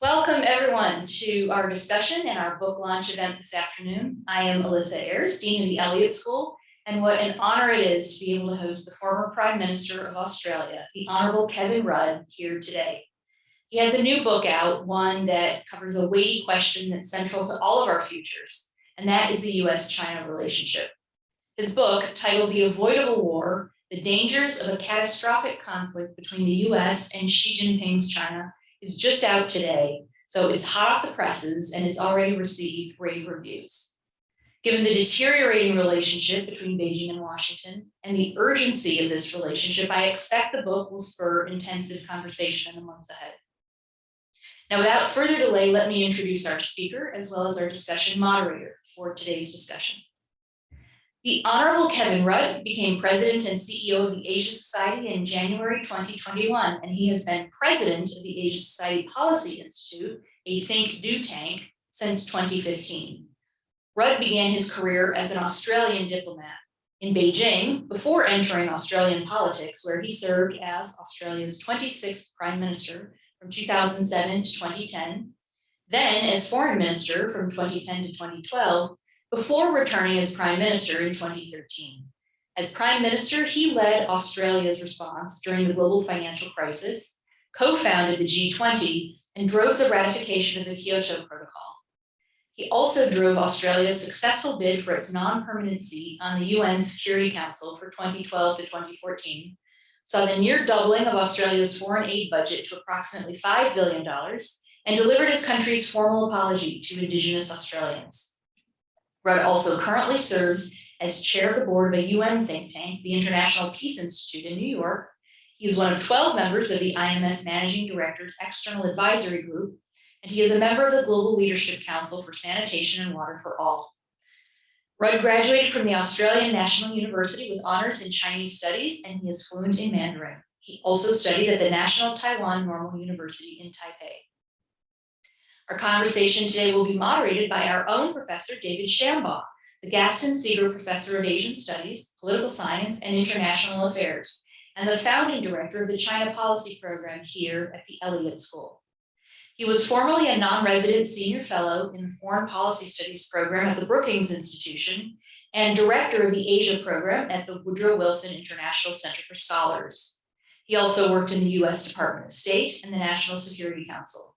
Welcome everyone to our discussion and our book launch event this afternoon. I am Alyssa Ayres, Dean of the Elliott School, and what an honor it is to be able to host the former Prime Minister of Australia, the Honorable Kevin Rudd, here today. He has a new book out, one that covers a weighty question that's central to all of our futures, and that is the US-China relationship. His book, titled The Avoidable War, The Dangers of a Catastrophic Conflict Between the US and Xi Jinping's China, is just out today, so it's hot off the presses and it's already received rave reviews. Given the deteriorating relationship between Beijing and Washington and the urgency of this relationship, I expect the book will spur intensive conversation in the months ahead. Now, without further delay, let me introduce our speaker as well as our discussion moderator for today's discussion. The Honorable Kevin Rudd became president and CEO of the Asia Society in January 2021, and he has been president of the Asia Society Policy Institute, a think-do tank, since 2015. Rudd began his career as an Australian diplomat in Beijing before entering Australian politics, where he served as Australia's 26th Prime Minister from 2007 to 2010, then as Foreign Minister from 2010 to 2012, before returning as Prime Minister in 2013. As Prime Minister, he led Australia's response during the global financial crisis, co-founded the G20, and drove the ratification of the Kyoto Protocol. He also drove Australia's successful bid for its non-permanent seat on the UN Security Council for 2012 to 2014, saw the near doubling of Australia's foreign aid budget to approximately $5 billion, and delivered his country's formal apology to Indigenous Australians. Rudd also currently serves as chair of the board of a UN think tank, the International Peace Institute in New York. He is one of 12 members of the IMF Managing Director's External Advisory Group, and he is a member of the Global Leadership Council for Sanitation and Water for All. Rudd graduated from the Australian National University with honors in Chinese studies, and he is fluent in Mandarin. He also studied at the National Taiwan Normal University in Taipei. Our conversation today will be moderated by our own Professor David Shambaugh, the Gaston Sigur Professor of Asian Studies, Political Science, and International Affairs, and the founding director of the China Policy Program here at the Elliott School. He was formerly a non-resident senior fellow in the Foreign Policy Studies program at the Brookings Institution and director of the Asia program at the Woodrow Wilson International Center for Scholars. He also worked in the US Department of State and the National Security Council.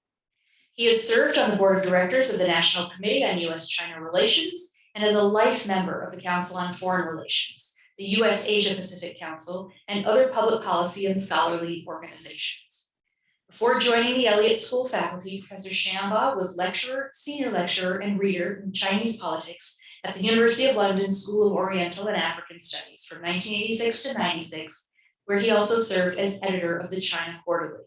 He has served on the board of directors of the National Committee on US-China Relations and as a life member of the Council on Foreign Relations, the US Asia-Pacific Council, and other public policy and scholarly organizations. Before joining the Elliott School faculty, Professor Shambaugh was lecturer, senior lecturer, and reader in Chinese politics at the University of London School of Oriental and African Studies from 1986 to 96, where he also served as editor of the China Quarterly.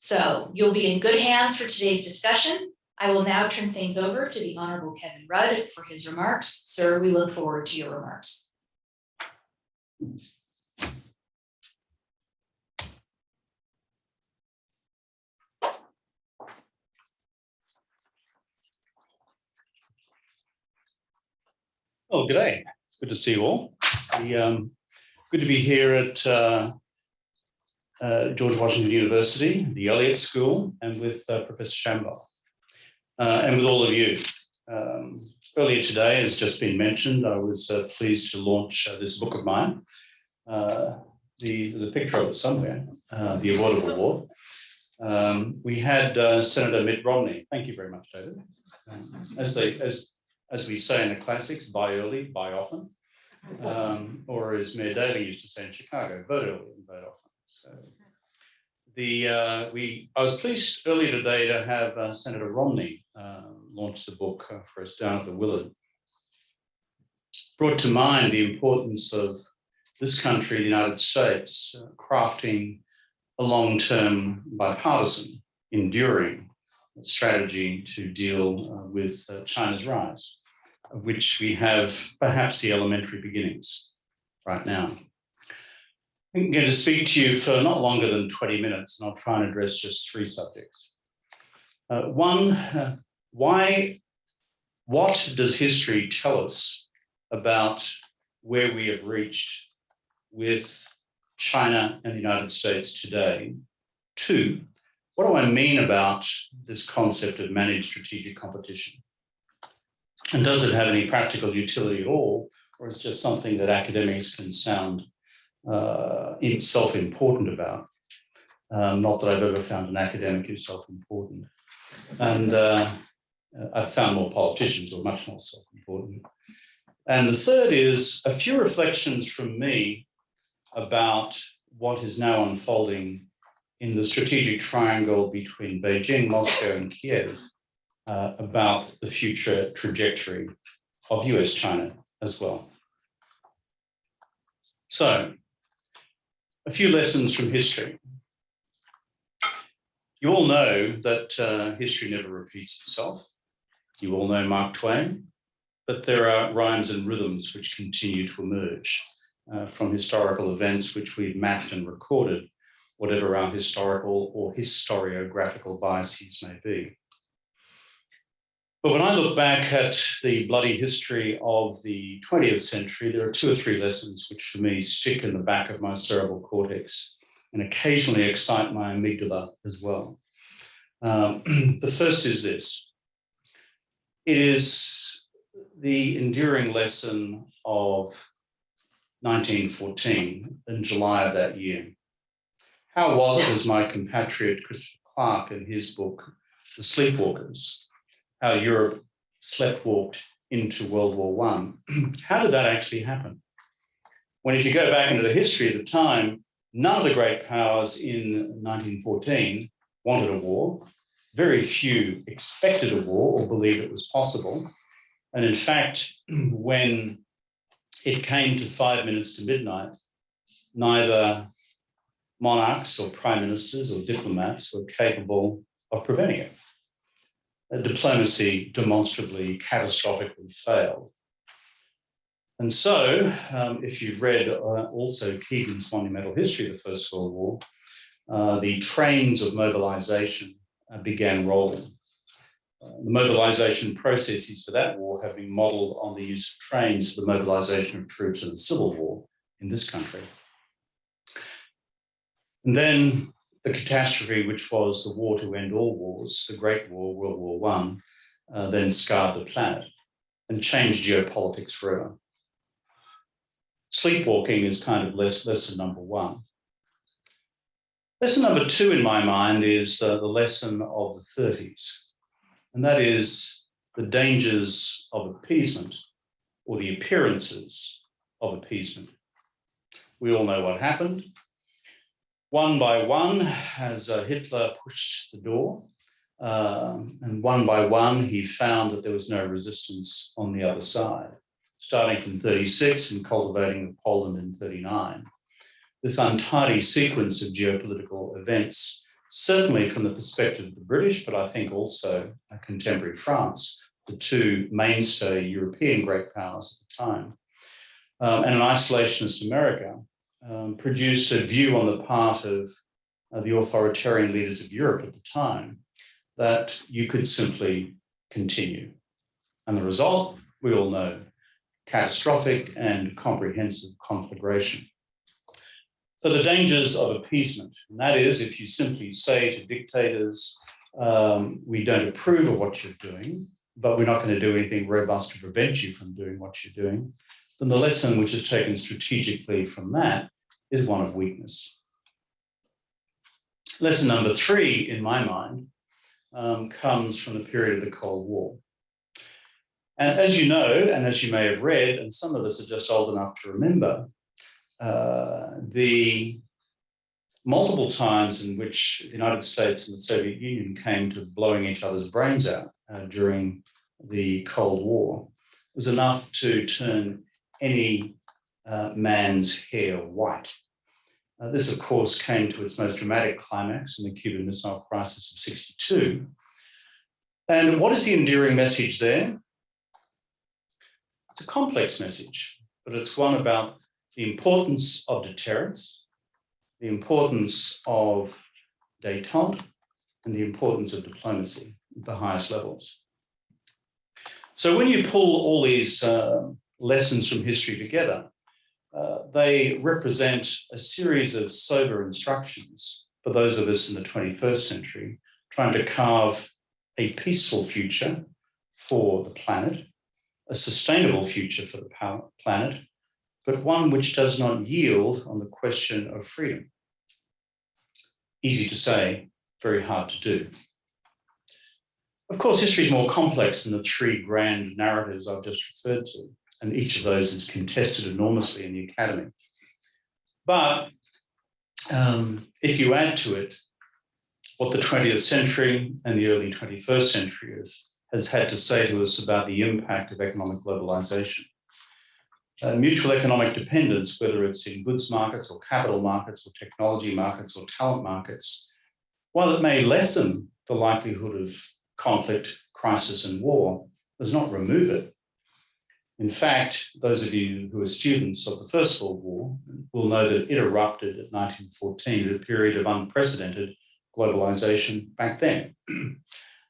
So you'll be in good hands for today's discussion. I will now turn things over to the Honorable Kevin Rudd for his remarks. Sir, we look forward to your remarks. Well, good day. It's good to see you all. Good to be here at George Washington University, the Elliott School, and with Professor Shambaugh, and with all of you. Earlier today, as just been mentioned, I was pleased to launch this book of mine. There's a picture of it somewhere, The Avoidable War. We had Senator Mitt Romney. Thank you very much, David. As we say in the classics, buy early, buy often. Or as Mayor Daley used to say in Chicago, vote early and vote often. So I was pleased earlier today to have Senator Romney launch the book for us down at the Willard. Brought to mind the importance of this country, the United States, crafting a long-term bipartisan, enduring strategy to deal with China's rise, of which we have perhaps the elementary beginnings right now. I'm going to speak to you for not longer than 20 minutes, and I'll try and address just three subjects. One, what does history tell us about where we have reached with China and the United States today? Two, what do I mean about this concept of managed strategic competition? And does it have any practical utility at all, or is it just something that academics can sound self-important about? Not that I've ever found an academic who's self-important. And I've found more politicians who are much more self-important. And the third is a few reflections from me about what is now unfolding in the strategic triangle between Beijing, Moscow, and Kiev about the future trajectory of US-China as well. So, a few lessons from history. You all know that history never repeats itself. You all know Mark Twain, but there are rhymes and rhythms which continue to emerge from historical events which we've mapped and recorded, whatever our historical or historiographical biases may be. But when I look back at the bloody history of the 20th century, there are 2 or 3 lessons which for me stick in the back of my cerebral cortex and occasionally excite my amygdala as well. The first is this. It is the enduring lesson of 1914 in July of that year. How was it, as my compatriot Christopher Clark in his book, The Sleepwalkers, how Europe sleptwalked into World War I. How did that actually happen? When if you go back into the history of the time, none of the great powers in 1914 wanted a war. Very few expected a war or believed it was possible. And in fact, when it came to 5 minutes to midnight, neither monarchs or prime ministers or diplomats were capable of preventing it. Diplomacy demonstrably, catastrophically failed. And so, if you've read also Keegan's monumental history of the First World War, the trains of mobilization began rolling. The mobilization processes for that war have been modeled on the use of trains for the mobilization of troops in the Civil War in this country. And then the catastrophe, which was the war to end all wars, the Great War, World War I, then scarred the planet and changed geopolitics forever. Sleepwalking is kind of lesson number 1. Lesson number 2 in my mind is the lesson of the 30s, and that is the dangers of appeasement or the appearances of appeasement. We all know what happened. One by one, as Hitler pushed the door, and one by one, he found that there was no resistance on the other side, starting from 36 and cultivating Poland in 39. This untidy sequence of geopolitical events, certainly from the perspective of the British, but I think also contemporary France, the 2 mainstay European great powers at the time, and an isolationist America, produced a view on the part of the authoritarian leaders of Europe at the time that you could simply continue. And the result, we all know, catastrophic and comprehensive conflagration. So the dangers of appeasement, and that is if you simply say to dictators, we don't approve of what you're doing, but we're not going to do anything robust to prevent you from doing what you're doing, then the lesson which is taken strategically from that is one of weakness. Lesson number 3, in my mind, comes from the period of the Cold War. And as you know, and as you may have read, and some of us are just old enough to remember, the multiple times in which the United States and the Soviet Union came to blowing each other's brains out during the Cold War was enough to turn any man's hair white. This, of course, came to its most dramatic climax in the Cuban Missile Crisis of '62. And what is the enduring message there? It's a complex message, but it's one about the importance of deterrence, the importance of détente, and the importance of diplomacy at the highest levels. So when you pull all these lessons from history together, they represent a series of sober instructions for those of us in the 21st century, trying to carve a peaceful future for the planet, a sustainable future for the planet, but one which does not yield on the question of freedom. Easy to say, very hard to do. Of course, history is more complex than the three grand narratives I've just referred to, and each of those is contested enormously in the academy. But if you add to it what the 20th century and the early 21st century has had to say to us about the impact of economic globalization, mutual economic dependence, whether it's in goods markets or capital markets or technology markets or talent markets, while it may lessen the likelihood of conflict, crisis, and war, does not remove it. In fact, those of you who are students of the First World War will know that it erupted in 1914 at a period of unprecedented globalization back then.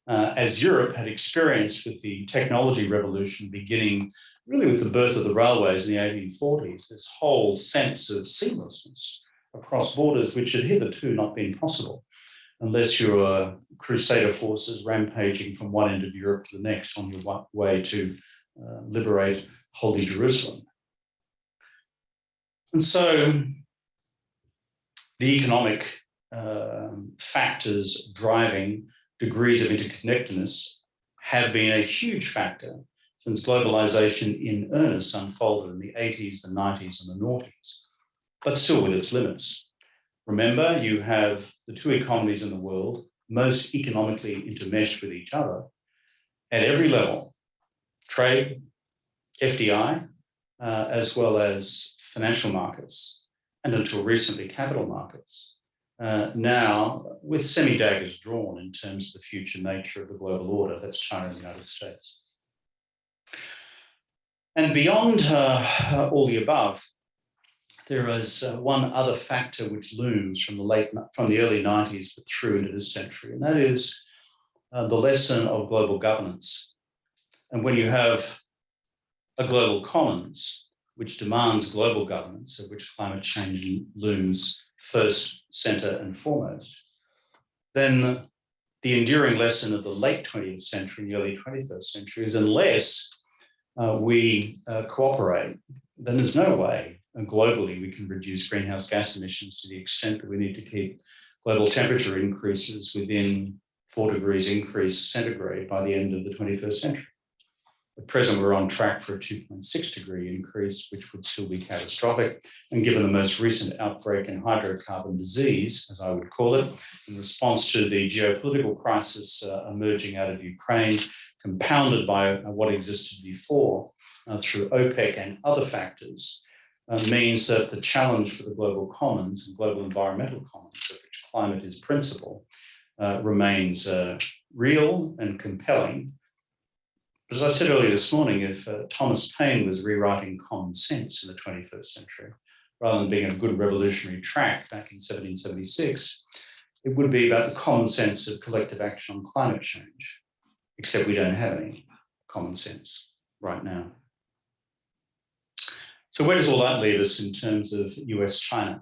As Europe had experienced with the technology revolution beginning really with the birth of the railways in the 1840s, this whole sense of seamlessness across borders, which had hitherto not been possible, unless you were crusader forces rampaging from one end of Europe to the next on your way to liberate Holy Jerusalem. And so the economic factors driving degrees of interconnectedness have been a huge factor since globalization in earnest unfolded in the 80s, the 90s, and the noughties, but still with its limits. Remember, you have the two economies in the world most economically intermeshed with each other at every level: trade, FDI, as well as financial markets, and until recently, capital markets. Now, with semi-daggers drawn in terms of the future nature of the global order, that's China and the United States. And beyond all the above, there is one other factor which looms from the early 90s but through into this century, and that is the lesson of global governance. And when you have a global commons which demands global governance, of which climate change looms first, center, and foremost, then the enduring lesson of the late 20th century and the early 21st century is unless we cooperate, then there's no way globally we can reduce greenhouse gas emissions to the extent that we need to keep global temperature increases within 4 degrees increase centigrade by the end of the 21st century. At present, we're on track for a 2.6 degree increase, which would still be catastrophic. And given the most recent outbreak in hydrocarbon disease, as I would call it, in response to the geopolitical crisis emerging out of Ukraine, compounded by what existed before through OPEC and other factors, means that the challenge for the global commons and global environmental commons, of which climate is principal, remains real and compelling. But as I said earlier this morning, if Thomas Paine was rewriting common sense in the 21st century, rather than being a good revolutionary tract back in 1776, it would be about the common sense of collective action on climate change, except we don't have any common sense right now. So where does all that leave us in terms of US-China?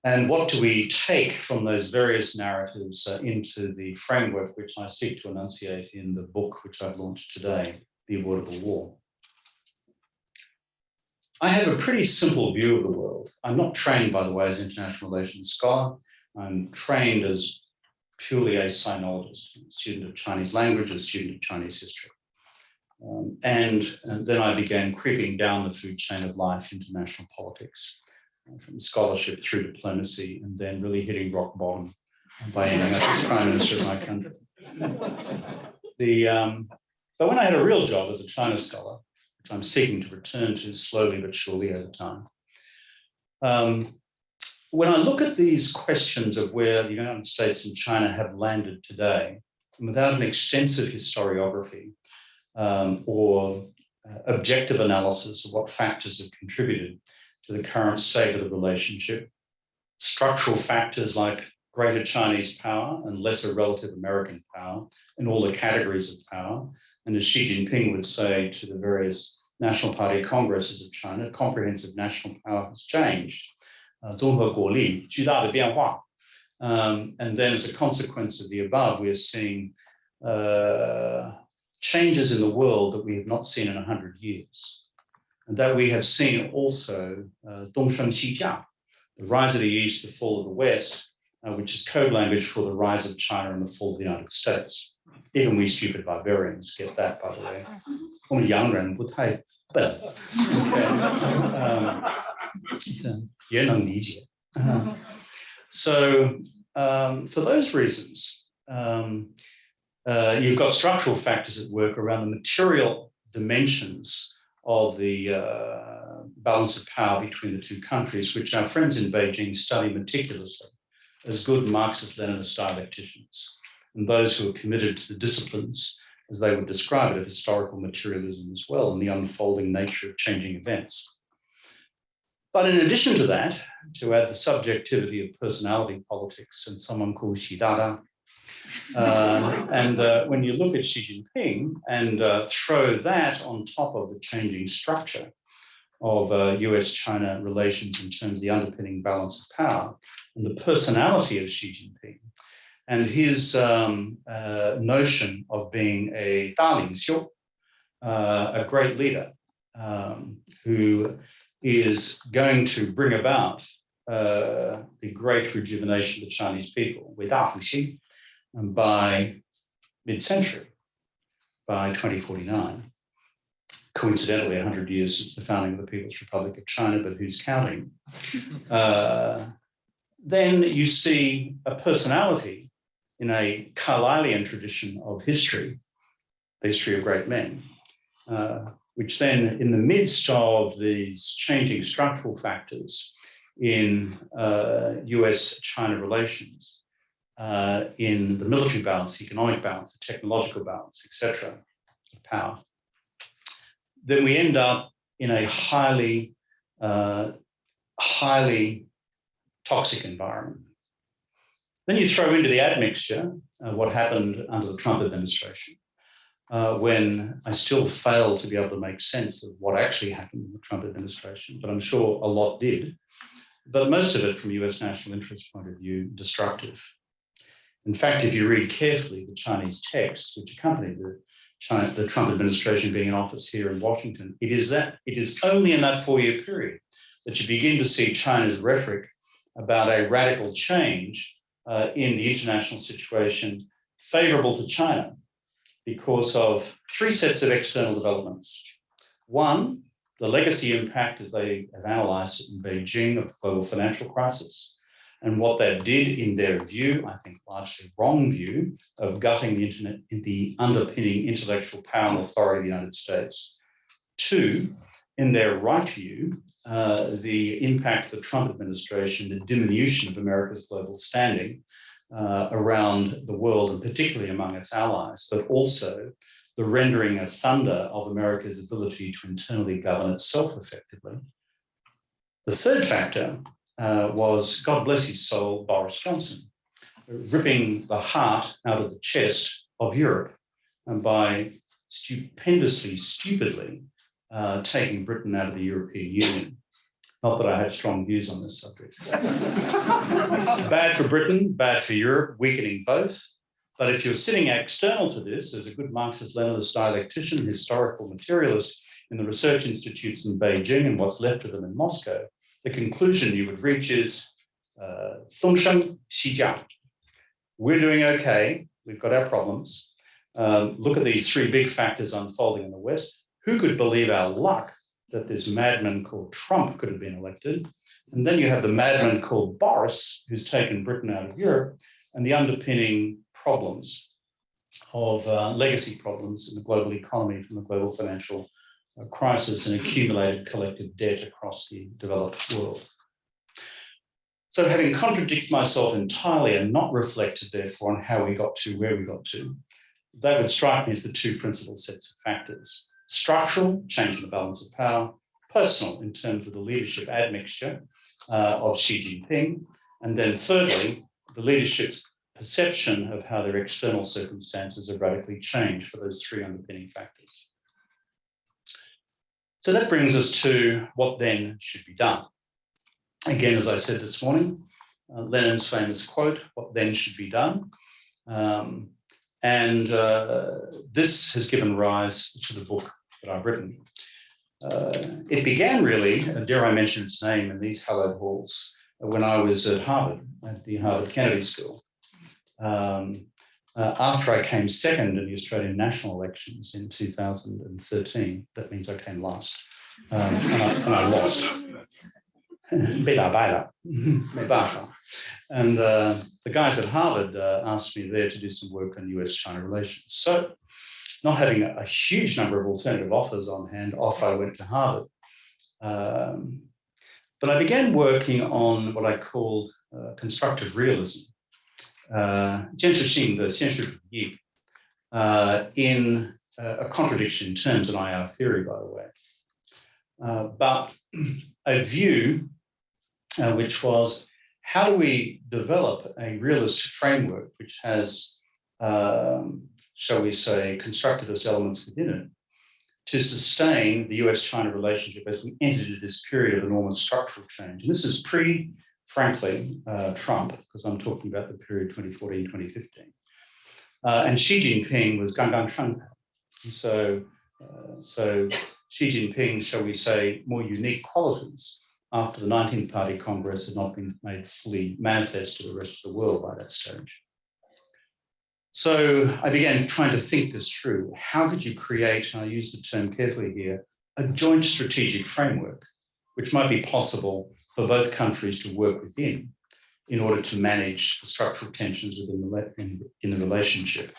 And what do we take from those various narratives into the framework which I seek to enunciate in the book which I've launched today, The Avoidable War? I have a pretty simple view of the world. I'm not trained, by the way, as an international relations scholar. I'm trained as purely a sinologist, a student of Chinese language, a student of Chinese history. And then I began creeping down the food chain of life into national politics, from scholarship through diplomacy, and then really hitting rock bottom by ending up as Prime Minister of my country. But when I had a real job as a China scholar, which I'm seeking to return to slowly but surely over time, when I look at these questions of where the United States and China have landed today, and without an extensive historiography or objective analysis of what factors have contributed to the current state of the relationship, structural factors like greater Chinese power and lesser relative American power in all the categories of power, and as Xi Jinping would say to the various National Party congresses of China, comprehensive national power has changed. 综合国力巨大的变化 And then as a consequence of the above, we are seeing changes in the world that we have not seen in 100 years. And that we have seen also Dongsheng Xijia, the rise of the East, the fall of the West, which is code language for the rise of China and the fall of the United States. Even we stupid barbarians get that, by the way. 我们洋人不太笨，也能理解。So for those reasons, you've got structural factors at work around the material dimensions of the balance of power between the two countries, which our friends in Beijing study meticulously as good Marxist-Leninist dialecticians, and those who are committed to the disciplines, as they would describe it, of historical materialism as well, and the unfolding nature of changing events. But in addition to that, to add the subjectivity of personality politics and someone called Xidada, when you look at Xi Jinping and throw that on top of the changing structure of US-China relations in terms of the underpinning balance of power and the personality of Xi Jinping and his notion of being a 大领袖, a great leader who is going to bring about the great rejuvenation of the Chinese people with 大复兴 by mid-century, by 2049. Coincidentally, 100 years since the founding of the People's Republic of China, but who's counting? Then you see a personality in a Carlylean tradition of history, the history of great men, which then in the midst of these changing structural factors in US-China relations, in the military balance, economic balance, the technological balance, etc., of power, then we end up in a highly toxic environment. Then you throw into the admixture what happened under the Trump administration, when I still fail to be able to make sense of what actually happened in the Trump administration, but I'm sure a lot did, but most of it from US national interest point of view, destructive. In fact, if you read carefully the Chinese texts which accompanied the Trump administration being in office here in Washington, it is only in that 4-year period that you begin to see China's rhetoric about a radical change in the international situation favorable to China because of 3 sets of external developments. One, the legacy impact, as they have analyzed it in Beijing, of the global financial crisis, and what that did in their view, I think largely wrong view, of gutting the underpinning intellectual power and authority of the United States. 2, in their right view, the impact of the Trump administration, the diminution of America's global standing around the world, and particularly among its allies, but also the rendering asunder of America's ability to internally govern itself effectively. The third factor was, God bless his soul, Boris Johnson, ripping the heart out of the chest of Europe by stupidly taking Britain out of the European Union. Not that I have strong views on this subject. Bad for Britain, bad for Europe, weakening both. But if you're sitting external to this, as a good Marxist-Leninist dialectician, historical materialist in the research institutes in Beijing and what's left of them in Moscow, the conclusion you would reach is, 东升西降. We're doing okay, we've got our problems. Look at these 3 big factors unfolding in the West. Who could believe our luck that this madman called Trump could have been elected? And then you have the madman called Boris, who's taken Britain out of Europe, and the underpinning problems of legacy problems in the global economy from the global financial crisis and accumulated collective debt across the developed world. So having contradicted myself entirely and not reflected, therefore, on how we got to where we got to, that would strike me as the 2 principal sets of factors. Structural, change in the balance of power; personal, in terms of the leadership admixture of Xi Jinping; and then thirdly, the leadership's perception of how their external circumstances have radically changed for those 3 underpinning factors. So that brings us to what then should be done. Again, as I said this morning, Lenin's famous quote, "What then should be done?" This has given rise to the book that I've written. It began really, dare I mention its name, in these hallowed halls when I was at Harvard, at the Harvard Kennedy School. After I came second in the Australian national elections in 2013, that means I came last, and I lost. And the guys at Harvard asked me there to do some work on US-China relations. So, not having a huge number of alternative offers on hand, off I went to Harvard. But I began working on what I called constructive realism, in a contradiction in terms in IR theory, by the way, but a view which was, how do we develop a realist framework which has, shall we say, constructivist elements within it, to sustain the US-China relationship as we entered into this period of enormous structural change. And this is frankly, Trump, because I'm talking about the period 2014, 2015. And Xi Jinping was gang gang shanghai. So Xi Jinping, shall we say, more unique qualities after the 19th Party Congress had not been made fully manifest to the rest of the world by that stage. So I began trying to think this through. How could you create, and I use the term carefully here, a joint strategic framework, which might be possible for both countries to work within in order to manage the structural tensions within in the relationship.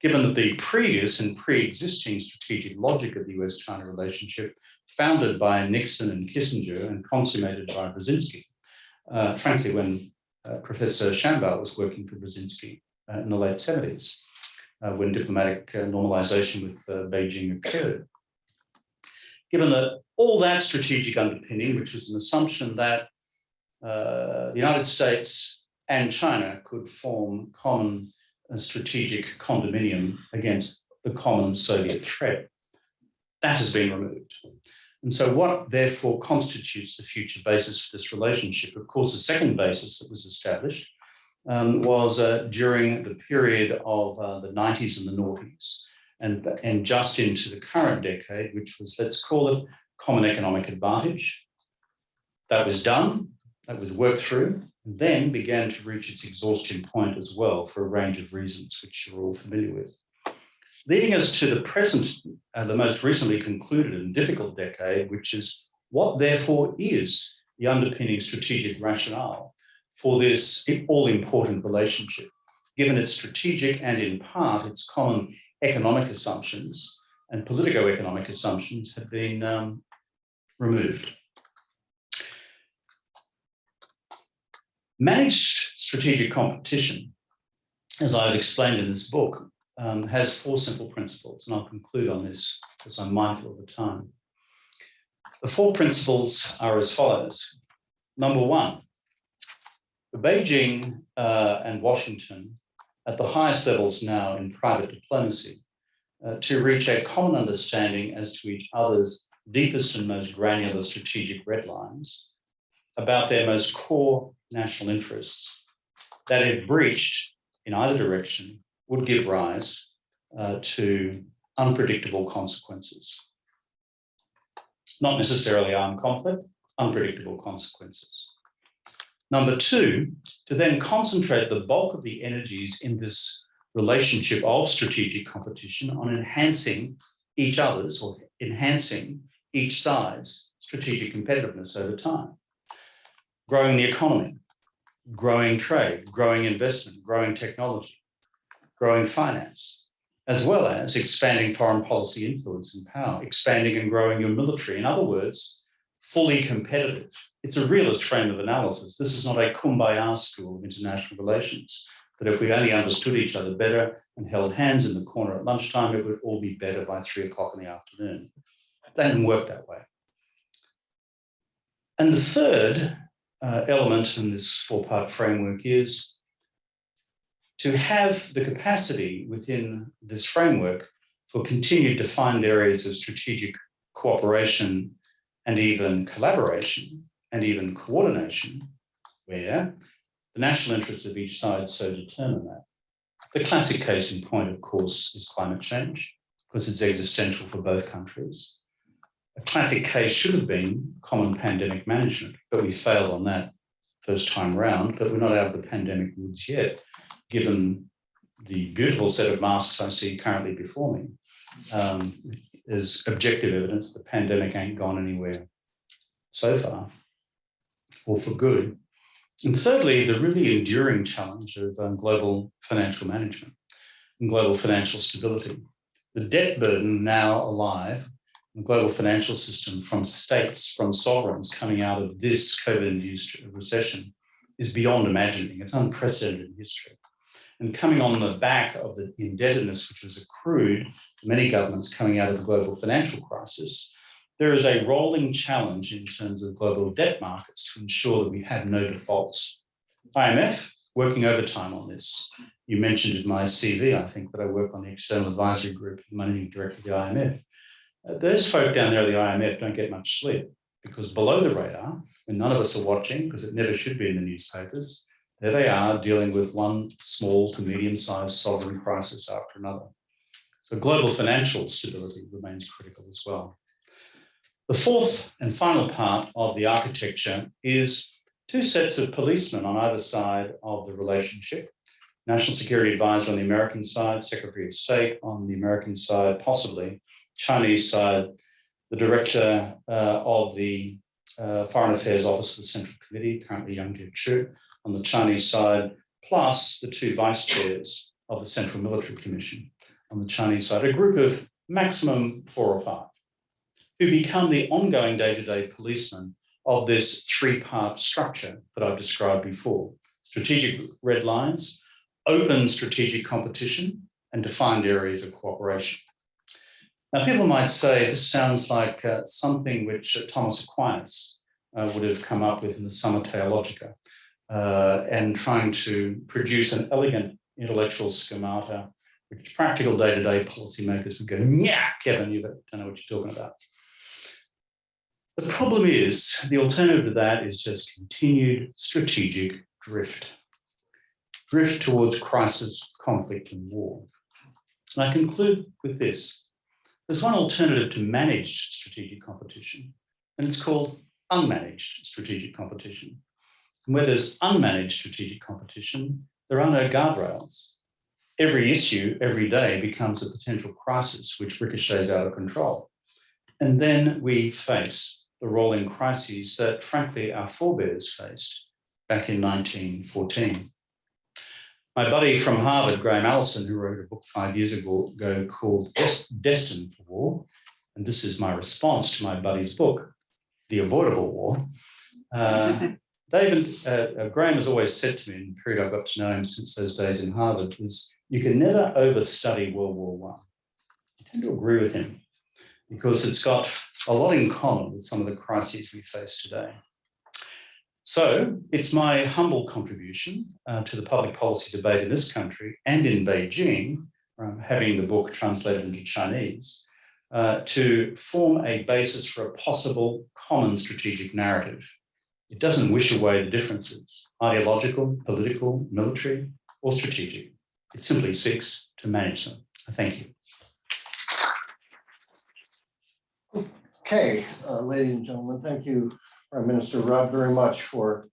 Given that the previous and pre-existing strategic logic of the US-China relationship, founded by Nixon and Kissinger and consummated by Brzezinski, frankly, when Professor Shambaugh was working for Brzezinski in the late 70s, when diplomatic normalization with Beijing occurred. Given that all that strategic underpinning, which was an assumption that the United States and China could form common strategic condominium against the common Soviet threat, that has been removed. And so what therefore constitutes the future basis for this relationship? Of course, the second basis that was established was during the period of the 90s and the noughties, and just into the current decade, which was, let's call it, common economic advantage. That was done, that was worked through, and then began to reach its exhaustion point as well for a range of reasons, which you're all familiar with. Leading us to the present, the most recently concluded and difficult decade, which is what therefore is the underpinning strategic rationale for this all-important relationship, given its strategic and in part its common economic assumptions and politico-economic assumptions have been removed. Managed strategic competition, as I've explained in this book, has four simple principles, and I'll conclude on this because I'm mindful of the time. The four principles are as follows. Number one, Beijing and Washington, at the highest levels now in private diplomacy, to reach a common understanding as to each other's deepest and most granular strategic red lines about their most core national interests, that if breached in either direction, would give rise to unpredictable consequences. Not necessarily armed conflict, unpredictable consequences. Number two, to then concentrate the bulk of the energies in this relationship of strategic competition on enhancing each other's or enhancing each side's strategic competitiveness over time. Growing the economy, growing trade, growing investment, growing technology, growing finance, as well as expanding foreign policy influence and power, expanding and growing your military. In other words, fully competitive. It's a realist frame of analysis. This is not a kumbaya school of international relations, that if we only understood each other better and held hands in the corner at lunchtime, it would all be better by 3 o'clock in the afternoon. That didn't work that way. And the third element in this four-part framework is to have the capacity within this framework for continued defined areas of strategic cooperation and even collaboration and even coordination, where the national interests of each side so determine that. The classic case in point, of course, is climate change, because it's existential for both countries. A classic case should have been common pandemic management, but we failed on that first time round, but we're not out of the pandemic woods yet, given the beautiful set of masks I see currently before me. Is objective evidence the pandemic ain't gone anywhere so far, or for good. And thirdly, the really enduring challenge of global financial management and global financial stability. The debt burden now alive in the global financial system from states, from sovereigns coming out of this COVID-induced recession is beyond imagining. It's unprecedented in history. And coming on the back of the indebtedness which was accrued to many governments coming out of the global financial crisis, there is a rolling challenge in terms of global debt markets to ensure that we have no defaults. IMF working overtime on this. You mentioned in my CV, I think, that I work on the External Advisory Group, managing director of the IMF. Those folk down there at the IMF don't get much sleep because below the radar, when none of us are watching, because it never should be in the newspapers, there they are dealing with one small to medium-sized sovereign crisis after another. So global financial stability remains critical as well. The fourth and final part of the architecture is two sets of policemen on either side of the relationship. National Security Advisor on the American side, Secretary of State on the American side, possibly Chinese side, the Director of the Foreign Affairs Office of the Central Committee, currently Yang Jiechi, on the Chinese side, plus the two vice chairs of the Central Military Commission on the Chinese side, a group of maximum 4 or 5, who become the ongoing day-to-day policemen of this three-part structure that I've described before. Strategic red lines, open strategic competition, and defined areas of cooperation. Now, people might say this sounds like something which Thomas Aquinas would have come up with in the Summa Theologica, and trying to produce an elegant intellectual schemata, which practical day-to-day policymakers would go, yeah, Kevin, you don't know what you're talking about. The problem is, the alternative to that is just continued strategic drift. Drift towards crisis, conflict, and war. And I conclude with this. There's one alternative to managed strategic competition, and it's called unmanaged strategic competition. And where there's unmanaged strategic competition, there are no guardrails. Every issue, every day, becomes a potential crisis which ricochets out of control. And then we face the rolling crises that, frankly, our forebears faced back in 1914. My buddy from Harvard, Graham Allison, who wrote a book 5 years ago called Destined for War, and this is my response to my buddy's book, The Avoidable War. Graham has always said to me, in the period I've got to know him since those days in Harvard, is you can never overstudy World War I. I tend to agree with him because it's got a lot in common with some of the crises we face today. So it's my humble contribution to the public policy debate in this country and in Beijing, having the book translated into Chinese, to form a basis for a possible common strategic narrative. It doesn't wish away the differences, ideological, political, military, or strategic. It simply seeks to manage them. Thank you. Okay, ladies and gentlemen, thank you, Prime Minister Rudd, very much for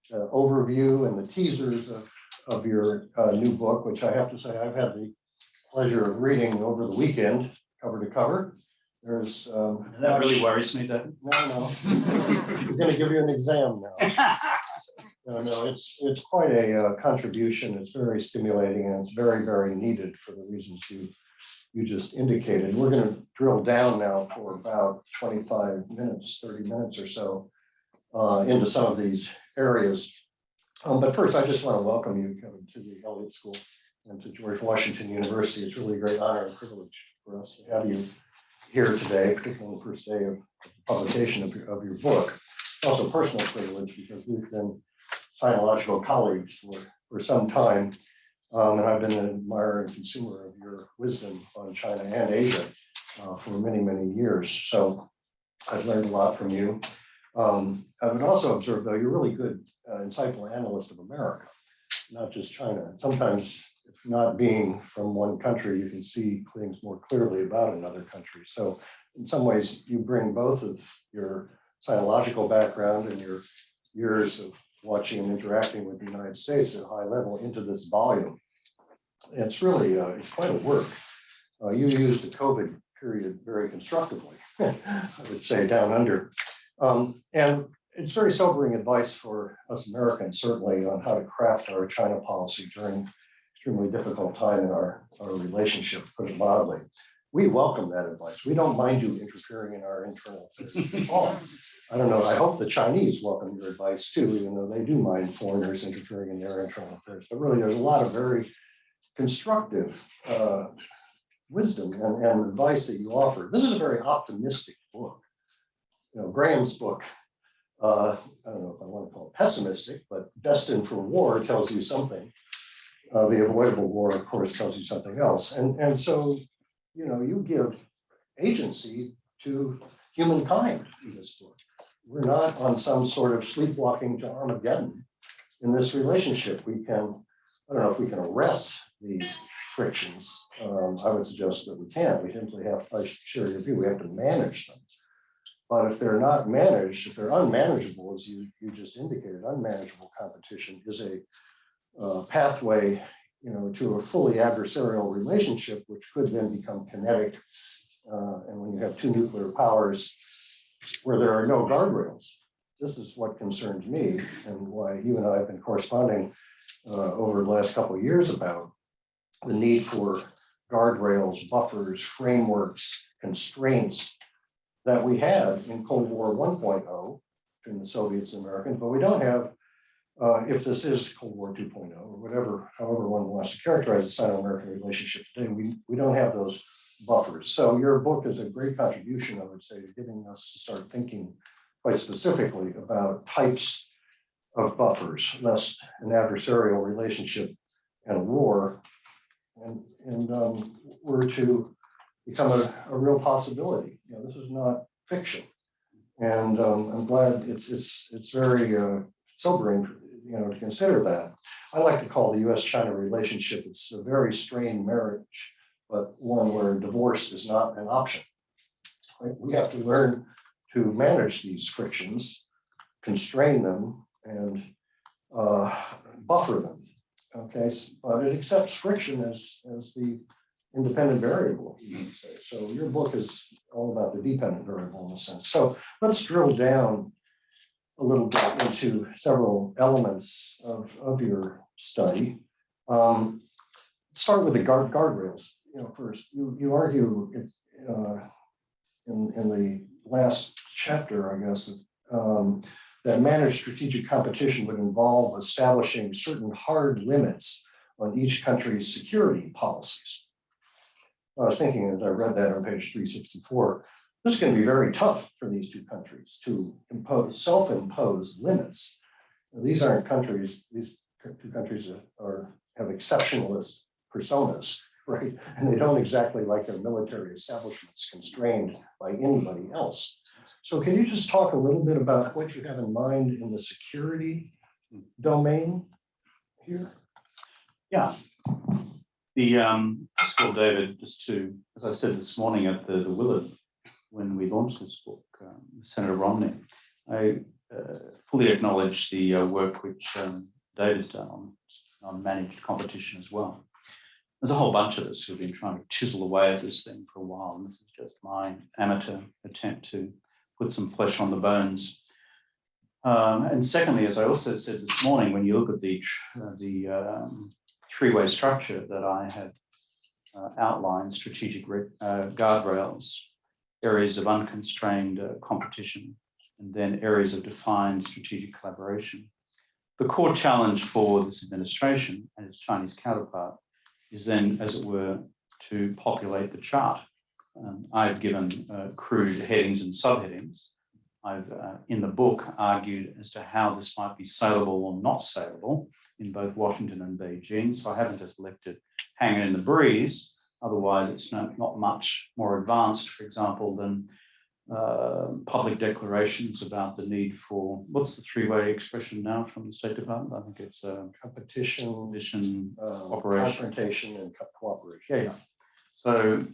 the overview and the teasers of your new book, which I have to say I've had the pleasure of reading over the weekend, cover to cover. There's that really worries me, David. No. We're going to give you an exam now. No, it's quite a contribution. It's very stimulating and it's very, very needed for the reasons you just indicated. We're going to drill down now for about 25 minutes, 30 minutes or so into some of these areas. But first, I just want to welcome you, Kevin, to the Elliott School and to George Washington University. It's really a great honor and privilege for us to have you here today, particularly on the first day of the publication of your book. It's also a personal privilege because we've been sinological colleagues for some time. And I've been an admirer and consumer of your wisdom on China and Asia for many, many years. So I've learned a lot from you. I would also observe, though, you're really good, insightful analyst of America, not just China. Sometimes, if not being from one country, you can see things more clearly about another country. So in some ways, you bring both of your sinological background and your years of watching and interacting with the United States at a high level into this volume. It's really, it's quite a work. You used the COVID period very constructively, I would say, down under. And it's very sobering advice for us Americans, certainly, on how to craft our China policy during extremely difficult time in our relationship, to put it mildly. We welcome that advice. We don't mind you interfering in our internal affairs at all. I don't know, I hope the Chinese welcome your advice too, even though they do mind foreigners interfering in their internal affairs. But really, there's a lot of very constructive wisdom and advice that you offer. This is a very optimistic book. You know, Graham's book, I don't know if I want to call it pessimistic, but Destined for War tells you something. The Avoidable War, of course, tells you something else. And so, you know, you give agency to humankind in this book. We're not on some sort of sleepwalking to Armageddon in this relationship. We can, I don't know if we can arrest the frictions. I would suggest that we can't. We simply have, I share your view, we have to manage them. But if they're not managed, if they're unmanageable, as you just indicated, unmanageable competition is a pathway, you know, to a fully adversarial relationship, which could then become kinetic. And when you have two nuclear powers where there are no guardrails, this is what concerns me and why you and I have been corresponding over the last couple of years about the need for guardrails, buffers, frameworks, constraints that we had in Cold War 1.0 between the Soviets and Americans, but we don't have, if this is Cold War 2.0 or whatever, however one wants to characterize the Sino-American relationship today, we don't have those buffers. So your book is a great contribution, I would say, to getting us to start thinking quite specifically about types of buffers, less an adversarial relationship and a war, and were to become a real possibility. You know, this is not fiction, and I'm glad it's very sobering, you know, to consider that. I like to call the U.S.-China relationship, it's a very strained marriage, but one where divorce is not an option. Right? We have to learn to manage these frictions, constrain them, and buffer them. Okay, but it accepts friction as the independent variable, you can say. So your book is all about the dependent variable in a sense. So let's drill down a little bit into several elements of your study. Start with the guardrails. You know, first, you argue in the last chapter, I guess, that managed strategic competition would involve establishing certain hard limits on each country's security policies. I was thinking as I read that on page 364, this can be very tough for these two countries to impose, self-impose limits. Now, these aren't countries, these two countries have exceptionalist personas, right? And they don't exactly like their military establishments constrained by anybody else. So can you just talk a little bit about what you have in mind in the security domain here? Yeah. First of all, David, just to, as I said this morning at the Willard, when we launched this book, Senator Romney, I fully acknowledge the work which David's done on managed competition as well. There's a whole bunch of us who've been trying to chisel away at this thing for a while, and this is just my amateur attempt to put some flesh on the bones. And secondly, as I also said this morning, when you look at the three-way structure that I had outlined, strategic guardrails, areas of unconstrained competition, and then areas of defined strategic collaboration. The core challenge for this administration and its Chinese counterpart is then, as it were, to populate the chart. I've given crude headings and subheadings. I've, in the book, argued as to how this might be saleable or not saleable in both Washington and Beijing. So I haven't just left it hanging in the breeze. Otherwise, it's not much more advanced, for example, than public declarations about the need for, what's the three-way expression now from the State Department? I think it's Competition, operation. confrontation, and cooperation. Yeah. So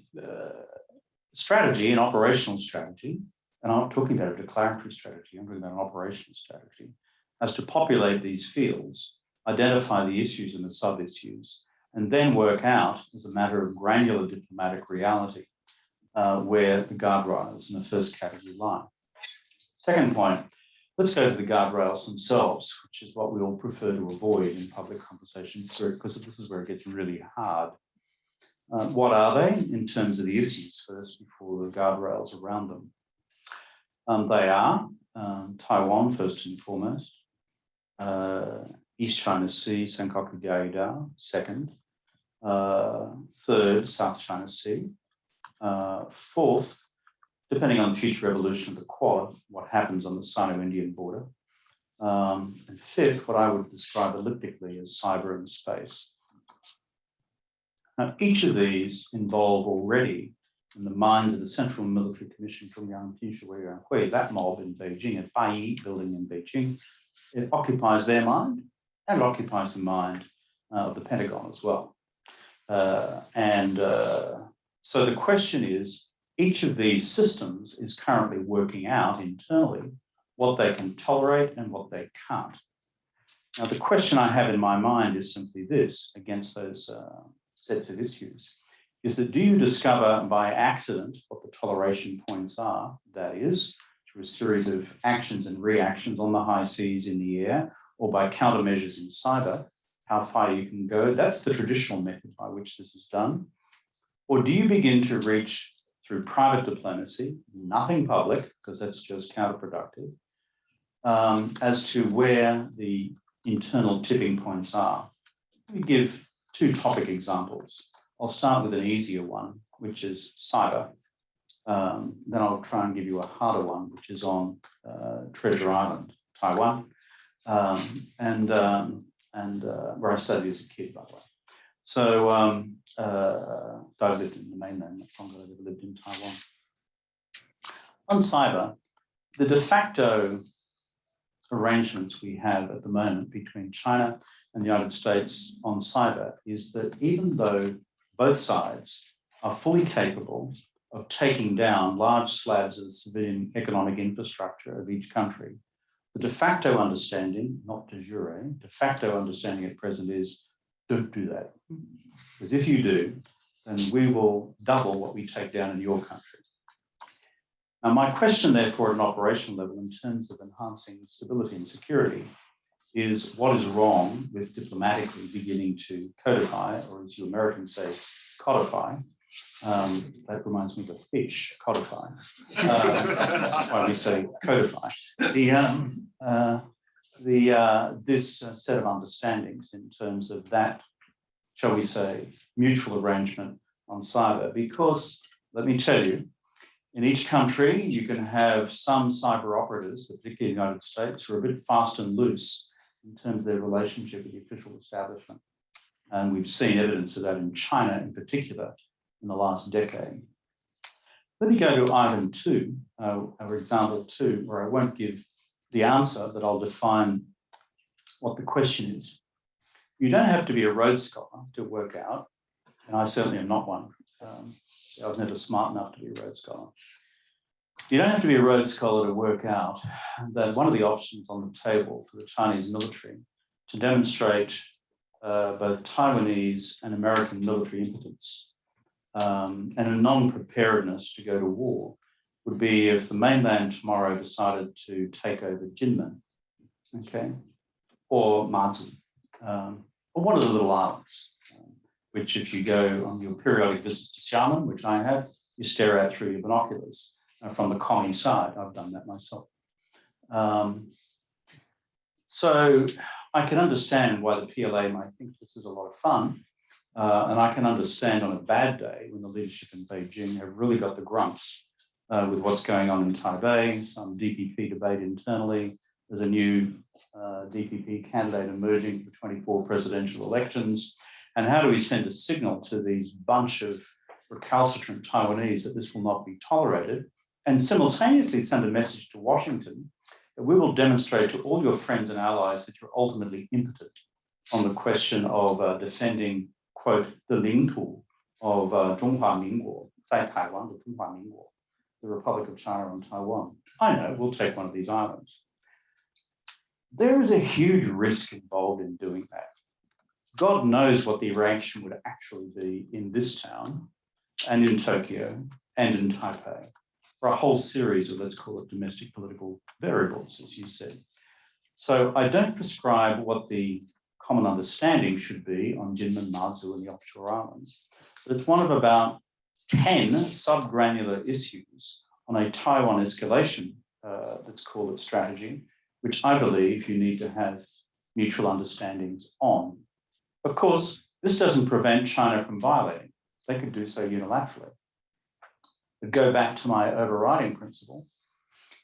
strategy and operational strategy, and I'm not talking about a declaratory strategy, I'm talking about an operational strategy, has to populate these fields, identify the issues and the sub-issues, and then work out as a matter of granular diplomatic reality where the guardrails in the first category lie. Second point, let's go to the guardrails themselves, which is what we all prefer to avoid in public conversations, because this is where it gets really hard. What are they in terms of the issues first before the guardrails around them? They are Taiwan first and foremost, East China Sea, Senkaku Diaoyuda second, third, South China Sea, fourth, depending on the future evolution of the Quad, what happens on the Sino-Indian border, and fifth, what I would describe elliptically as cyber and space. Now, each of these involve already in the minds of the Central Military Commission from Yang that mob in Beijing, at Bai building in Beijing, it occupies their mind and it occupies the mind of the Pentagon as well. So the question is, each of these systems is currently working out internally what they can tolerate and what they can't. Now, the question I have in my mind is simply this, against those sets of issues, is that do you discover by accident what the toleration points are, that is, through a series of actions and reactions on the high seas, in the air, or by countermeasures in cyber, how far you can go? That's the traditional method by which this is done. Or do you begin to reach through private diplomacy, nothing public, because that's just counterproductive, as to where the internal tipping points are? Let me give two topic examples. I'll start with an easier one, which is cyber. Then I'll try and give you a harder one, which is on Treasure Island, Taiwan, and where I studied as a kid, by the way. So I lived in the mainland, not long ago, I lived in Taiwan. On cyber, the de facto arrangements we have at the moment between China and the United States on cyber is that even though both sides are fully capable of taking down large slabs of the civilian economic infrastructure of each country, the de facto understanding, not de jure, de facto understanding at present is don't do that. Because if you do, then we will double what we take down in your country. Now, my question, therefore, at an operational level in terms of enhancing stability and security is what is wrong with diplomatically beginning to codify, or as you Americans say, codify. That reminds me of a fish, codify. That's why we say codify. This set of understandings in terms of that, shall we say, mutual arrangement on cyber, because let me tell you, in each country, you can have some cyber operatives, particularly in the United States, who are a bit fast and loose in terms of their relationship with the official establishment. And we've seen evidence of that in China in particular in the last decade. Let me go to item two, or example two, where I won't give the answer, but I'll define what the question is. You don't have to be a Rhodes Scholar to work out, and I certainly am not one. I was never smart enough to be a Rhodes Scholar. You don't have to be a Rhodes Scholar to work out that one of the options on the table for the Chinese military to demonstrate both Taiwanese and American military impotence and a non-preparedness to go to war would be if the mainland tomorrow decided to take over Jinmen, okay, or Mazi, or one of the little islands, which if you go on your periodic visits to Xiamen, which I have, you stare at through your binoculars from the commie side. I've done that myself. So I can understand why the PLA might think this is a lot of fun. And I can understand on a bad day when the leadership in Beijing have really got the grumps with what's going on in Taipei, some DPP debate internally. There's a new DPP candidate emerging for the 24 presidential elections. And how do we send a signal to these bunch of recalcitrant Taiwanese that this will not be tolerated? and simultaneously send a message to Washington that we will demonstrate to all your friends and allies that you're ultimately impotent on the question of defending, quote, the领土 of 中华民国, 在台湾的中华民国, the Republic of China on Taiwan. I know, we'll take one of these islands. There is a huge risk involved in doing that. God knows what the reaction would actually be in this town and in Tokyo and in Taipei for a whole series of, let's call it, domestic political variables, as you said. So I don't prescribe what the common understanding should be on Jinmen, Mazu and the offshore islands, but it's one of about 10 subgranular issues on a Taiwan escalation, let's call it strategy, which I believe you need to have mutual understandings on. Of course, this doesn't prevent China from violating. They could do so unilaterally. But go back to my overriding principle,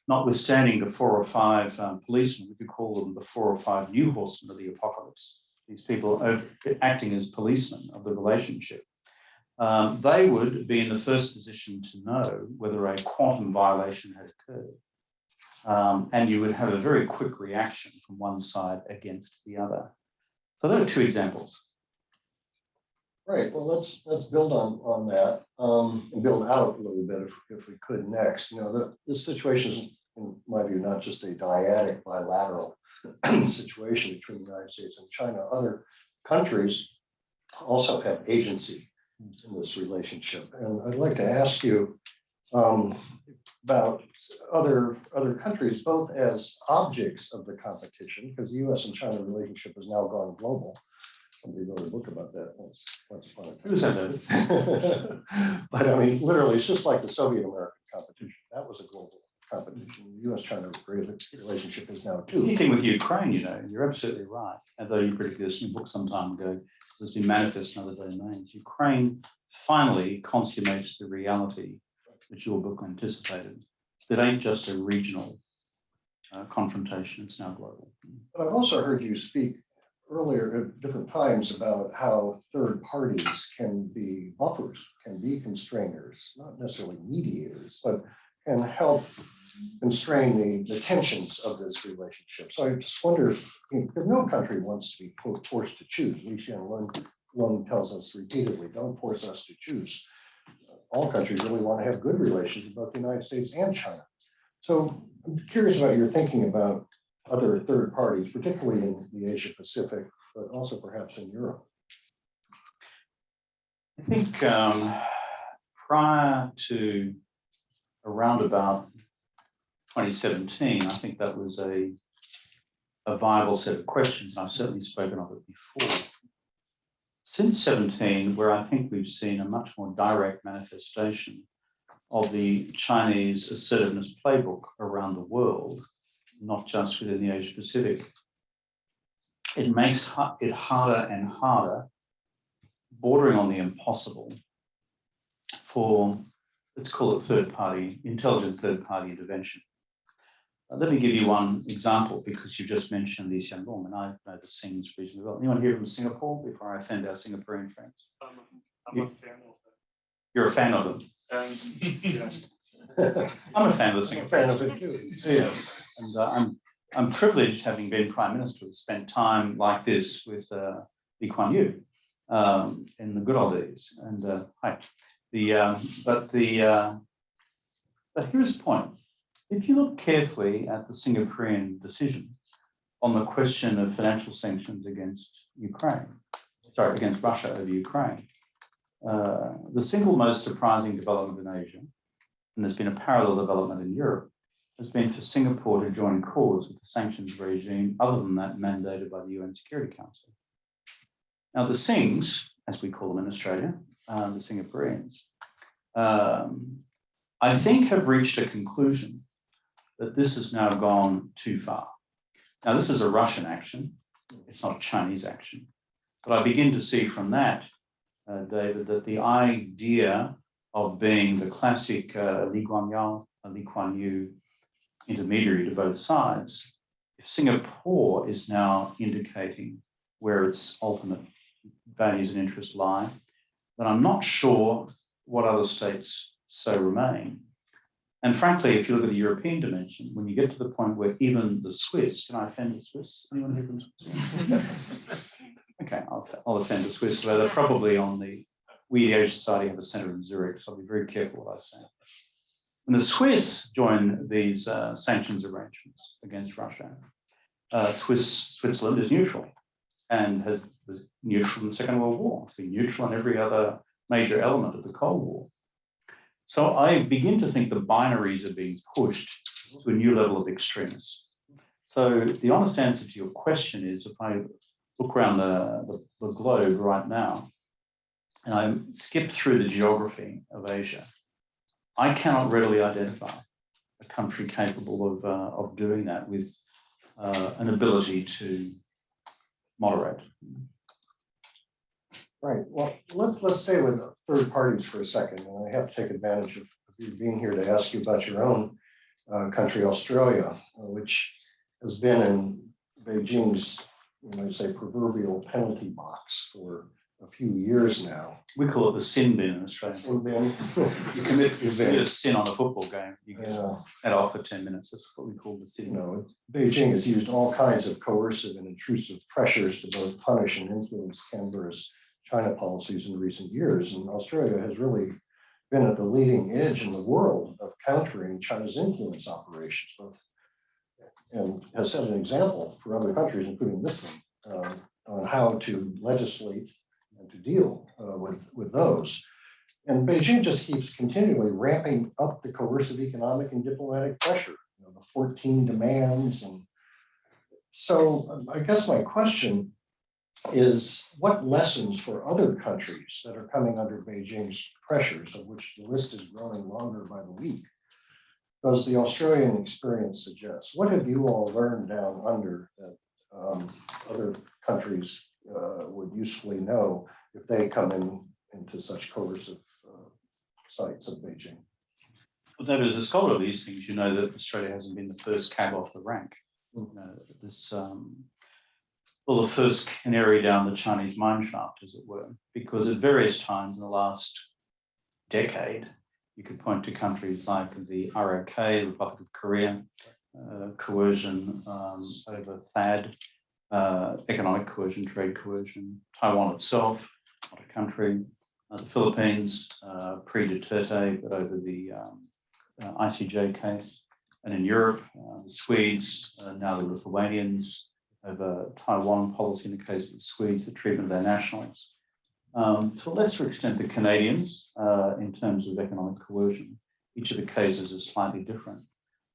notwithstanding the 4 or 5 policemen, we could call them the 4 or 5 new horsemen of the apocalypse, these people acting as policemen of the relationship, they would be in the first position to know whether a quantum violation had occurred. And you would have a very quick reaction from one side against the other. So there are 2 examples. Right. Well, let's build on that and build out a little bit if we could next. You know, this situation is, in my view, not just a dyadic bilateral situation between the United States and China. Other countries also have agency in this relationship. And I'd like to ask you about other countries, both as objects of the competition, because the US and China relationship has now gone global. Somebody wrote a book about that once upon a time. Who said that? But I mean, literally, it's just like the Soviet American competition. That was a global competition. The US-China relationship is now too. Anything with Ukraine, you know, you're absolutely right. Although you predicted this in a book some time ago, has been manifest in other domains. Ukraine finally consummates the reality which your book anticipated. It ain't just a regional confrontation, it's now global. But I've also heard you speak earlier at different times about how third parties can be buffers, can be constrainers, not necessarily mediators, but can help constrain the tensions of this relationship. So I just wonder if no country wants to be forced to choose. Li Xianlun tells us repeatedly, don't force us to choose. All countries really want to have good relations with both the United States and China. So I'm curious about your thinking about other third parties, particularly in the Asia Pacific, but also perhaps in Europe. I think prior to around about 2017, I think that was a viable set of questions, and I've certainly spoken of it before. Since 17, where I think we've seen a much more direct manifestation of the Chinese assertiveness playbook around the world, not just within the Asia Pacific, it makes it harder and harder, bordering on the impossible, for, let's call it intelligent third party intervention. Let me give you one example, because you just mentioned Li Xianlun, and I know the Sings reasonably well. Anyone here from Singapore, before I offend our Singaporean friends? I'm a fan of them. You're a fan of them? Yes. I'm a fan of the I'm a fan Singaporeans. of it too. Yeah, and I'm privileged, having been Prime Minister, to spend time like this with Lee Kuan Yew in the good old days. And but here's the point. If you look carefully at the Singaporean decision on the question of financial sanctions against Russia over Ukraine, the single most surprising development in Asia, and there's been a parallel development in Europe, has been for Singapore to join cause with the sanctions regime, other than that mandated by the UN Security Council. Now, the Sings, as we call them in Australia, the Singaporeans, I think have reached a conclusion that this has now gone too far. Now, this is a Russian action. It's not a Chinese action. But I begin to see from that, David, that the idea of being the classic Lee Kuan Yew intermediary to both sides, if Singapore is now indicating where its ultimate values and interests lie, then I'm not sure what other states so remain. And frankly, if you look at the European dimension, when you get to the point where even the Swiss, can I offend the Swiss? Anyone here from Switzerland? Okay, I'll offend the Swiss, but they're probably on we, the Asian Society, have a centre in Zurich, so I'll be very careful what I say. When the Swiss join these sanctions arrangements against Russia, Switzerland is neutral and was neutral in the Second World War, so neutral on every other major element of the Cold War. So I begin to think the binaries are being pushed to a new level of extremes. So the honest answer to your question is, if I look around the globe right now, and I skip through the geography of Asia, I cannot readily identify a country capable of doing that with an ability to moderate. Right. Well, let's stay with third parties for a second. And I have to take advantage of you being here to ask you about your own country, Australia, which has been in Beijing's, you might say, proverbial penalty box for a few years now. We call it the sin bin in Australia. Sin bin. You commit a sin on a football game, you get Yeah. that off for 10 minutes. That's what we call the sin You bin. know, Beijing has used all kinds of coercive and intrusive pressures to both punish and influence Canberra's China policies in recent years. And Australia has really been at the leading edge in the world of countering China's influence operations, and has set an example for other countries, including this one, on how to legislate and to deal with those. And Beijing just keeps continually ramping up the coercive economic and diplomatic pressure, you know, the 14 demands. And so I guess my question is, what lessons for other countries that are coming under Beijing's pressures, of which the list is growing longer by the week, does the Australian experience suggest? What have you all learned down under that other countries would usefully know if they come into such coercive sites of Beijing? Well, David, as a scholar of these things, you know that Australia hasn't been the first cab off the rank. You know, the first canary down the Chinese mineshaft, as it were, because at various times in the last decade, you could point to countries like the ROK, Republic of Korea, coercion over THAAD, economic coercion, trade coercion, Taiwan itself, not a country, the Philippines, pre-Duterte, but over the ICJ case, and in Europe, the Swedes, now the Lithuanians, over Taiwan policy in the case of the Swedes, the treatment of their nationals. To a lesser extent, the Canadians, in terms of economic coercion. Each of the cases is slightly different.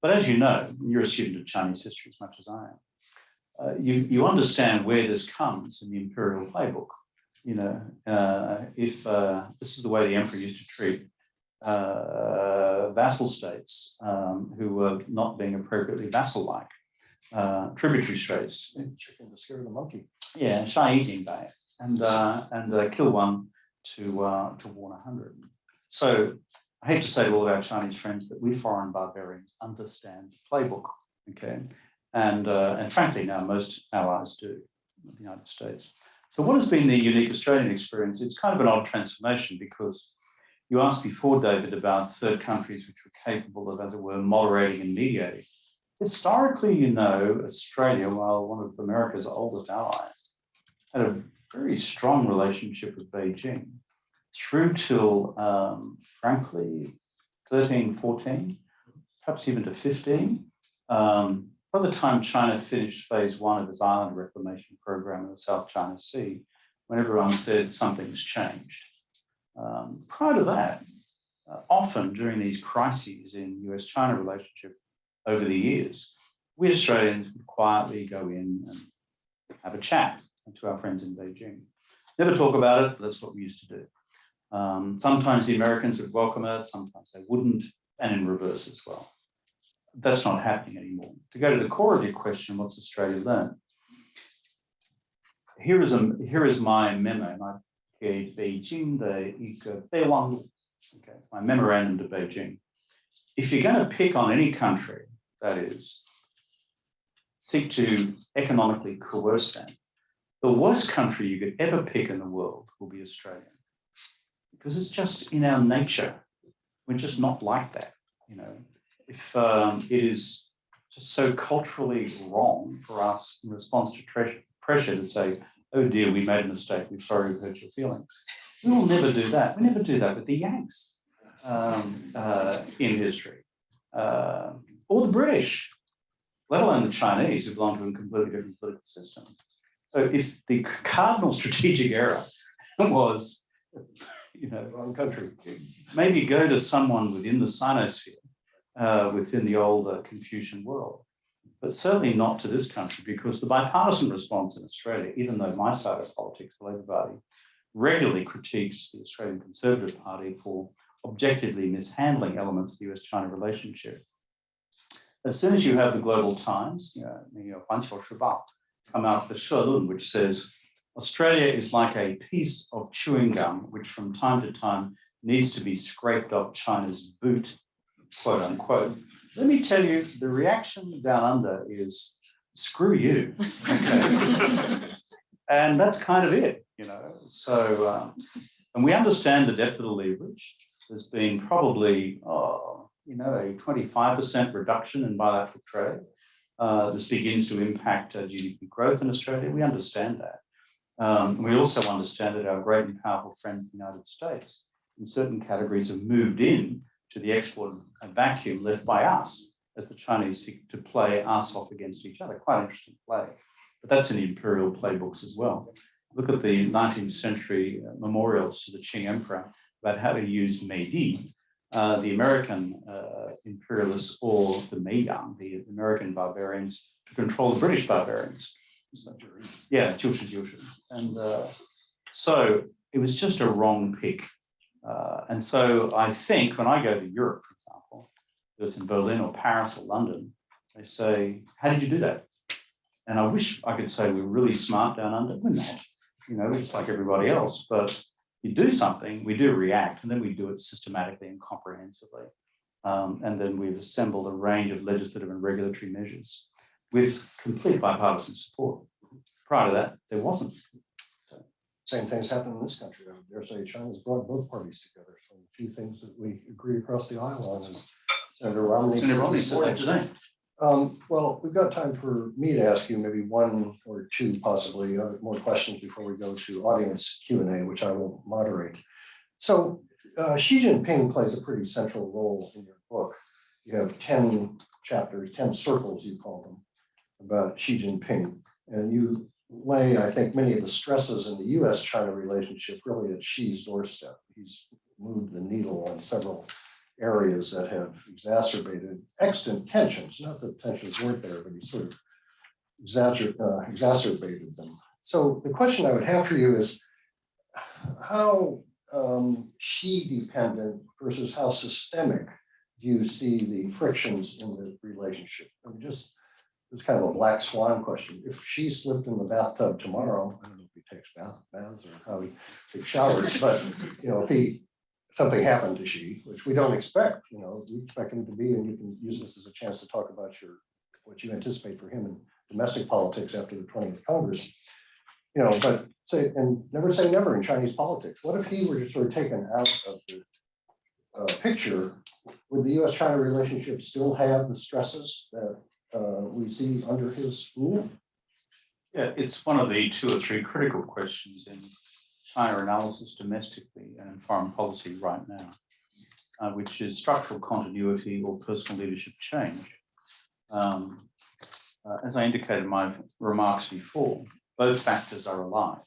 But as you know, you're a student of Chinese history as much as I am. You understand where this comes in the imperial playbook. You know, if this is the way the emperor used to treat vassal states who were not being appropriately vassal-like. Tributary states. Chicken to scare the monkey. Yeah, shy eating by it, and kill one to warn 100. So I hate to say to all of our Chinese friends, but we foreign barbarians understand the playbook, okay, and frankly now most allies do, the United States. So what has been the unique Australian experience? It's kind of an odd transformation because you asked before, David, about third countries which were capable of, as it were, moderating and mediating. Historically, you know, Australia, while one of America's oldest allies, had a very strong relationship with Beijing through till, frankly, 13, 14, perhaps even to 15. By the time China finished phase one of its island reclamation program in the South China Sea, when everyone said something's changed. Prior to that, often during these crises in US-China relationship, over the years, we Australians would quietly go in and have a chat to our friends in Beijing. Never talk about it, but that's what we used to do. Sometimes the Americans would welcome it, sometimes they wouldn't, and in reverse as well. That's not happening anymore. To go to the core of your question, what's Australia learned? Here is my memo, Beijing the Beiwang. Okay, it's my memorandum to Beijing. If you're going to pick on any country, that is, seek to economically coerce them, the worst country you could ever pick in the world will be Australia. Because it's just in our nature. We're just not like that, you know. if it is just so culturally wrong for us in response to pressure to say, oh dear, we made a mistake, we're sorry we hurt your feelings. We will never do that. We never do that with the Yanks in history, or the British, let alone the Chinese, who belong to a completely different political system. So if the cardinal strategic error was, Wrong country. maybe go to someone within the Sinosphere, within the old Confucian world, but certainly not to this country, because the bipartisan response in Australia, even though my side of politics, the Labor Party, regularly critiques the Australian Conservative Party for objectively mishandling elements of the US-China relationship. As soon as you have the Global Times, come out with the Shelun, which says, Australia is like a piece of chewing gum, which from time to time needs to be scraped off China's boot, quote unquote. Let me tell you, the reaction down under is, screw you. Okay. And that's kind of it, So, and we understand the depth of the leverage. There's been probably, a 25% reduction in bilateral trade. This begins to impact GDP growth in Australia. We understand that. We also understand that our great and powerful friends in the United States, in certain categories, have moved in to the export vacuum left by us as the Chinese seek to play us off against each other. Quite interesting play. But that's in the imperial playbooks as well. Look at the 19th century memorials to the Qing Emperor about how to use Meidi, the American imperialists, or the Meiyang, the American barbarians, to control the British barbarians. So, yeah, 就是. And so it was just a wrong pick. And so I think when I go to Europe, for example, whether it's in Berlin or Paris or London, they say, how did you do that? And I wish I could say we're really smart down under. We're not, we're just like everybody else. But you do something, we do react, and then we do it systematically and comprehensively. And then we've assembled a range of legislative and regulatory measures with complete bipartisan support. Prior to that, there wasn't. Same things happen in this country. I would dare say China's brought both parties together. So a few things that we agree across the aisle on is Senator Romney. Today. Well, we've got time for me to ask you maybe one or two possibly more questions before we go to audience Q&A, which I will moderate. So Xi Jinping plays a pretty central role in your book. You have 10 chapters, 10 circles, you call them, about Xi Jinping. And you lay, I think, many of the stresses in the US-China relationship really at Xi's doorstep. He's moved the needle on several areas that have exacerbated extant tensions. Not that tensions weren't there, but he sort of exacerbated them. So the question I would have for you is how Xi-dependent versus how systemic do you see the frictions in the relationship? I mean, just it's kind of a black swan question. If Xi slipped in the bathtub tomorrow, I don't know if he takes baths or how he takes showers, but if something happened to Xi, which we don't expect, we expect him to be, and you can use this as a chance to talk about what you anticipate for him in domestic politics after the 20th Congress, but say, and never say never in Chinese politics. What if he were just sort of taken out of the picture? Would the US-China relationship still have the stresses that we see under his rule? Yeah, it's one of the 2 or 3 critical questions in China analysis domestically and in foreign policy right now, which is structural continuity or personal leadership change. As I indicated in my remarks before, both factors are alive.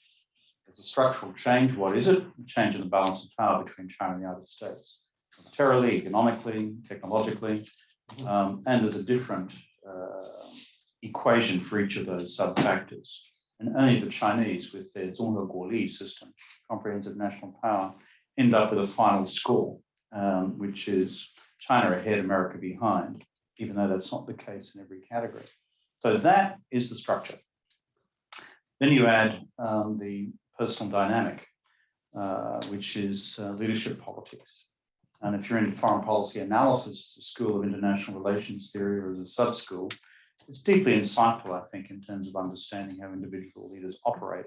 There's a structural change. What is it? A change in the balance of power between China and the United States, militarily, economically, technologically, and there's a different equation for each of those sub-factors. And only the Chinese, with their 综合国力 system, comprehensive national power, end up with a final score, which is China ahead, America behind, even though that's not the case in every category. So that is the structure. Then you add the personal dynamic, which is leadership politics. And if you're in foreign policy analysis, the School of International Relations Theory, or as a sub-school, it's deeply insightful, I think, in terms of understanding how individual leaders operate.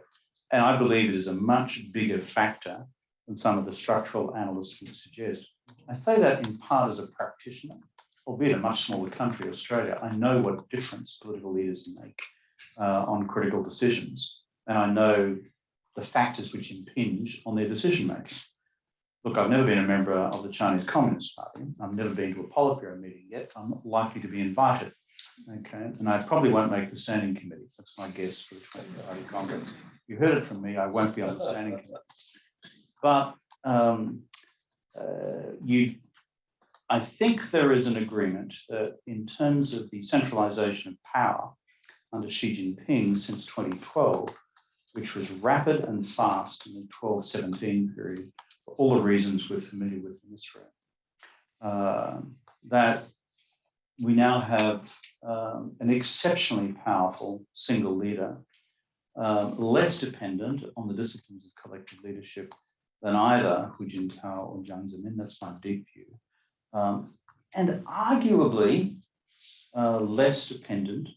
And I believe it is a much bigger factor than some of the structural analysts would suggest. I say that in part as a practitioner, albeit a much smaller country, Australia, I know what difference political leaders make on critical decisions. And I know the factors which impinge on their decision making. Look, I've never been a member of the Chinese Communist Party. I've never been to a Politburo meeting yet. I'm not likely to be invited. Okay, and I probably won't make the standing committee. That's my guess for the 20th Party Congress. You heard it from me. I won't be on the standing committee. But I think there is an agreement that in terms of the centralization of power under Xi Jinping since 2012, which was rapid and fast in the 12-17 period, for all the reasons we're familiar with in this room, that we now have an exceptionally powerful single leader, less dependent on the disciplines of collective leadership than either Hu Jintao or Jiang Zemin. That's my deep view. And arguably less dependent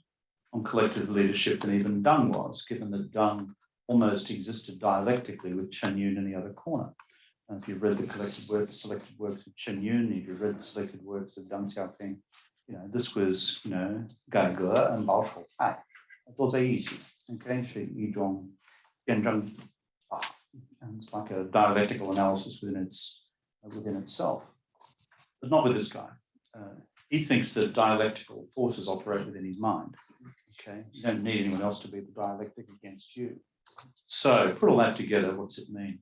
on collective leadership than even Deng was, given that Deng almost existed dialectically with Chen Yun in the other corner. And if you've read the selected works of Chen Yun, if you've read the selected works of Deng Xiaoping, this was, 改革 and 保守派都在一起, okay? 是一种辩证法, and it's like a dialectical analysis within itself. But not with this guy. He thinks that dialectical forces operate within his mind. Okay, you don't need anyone else to be the dialectic against you. So put all that together, what's it mean?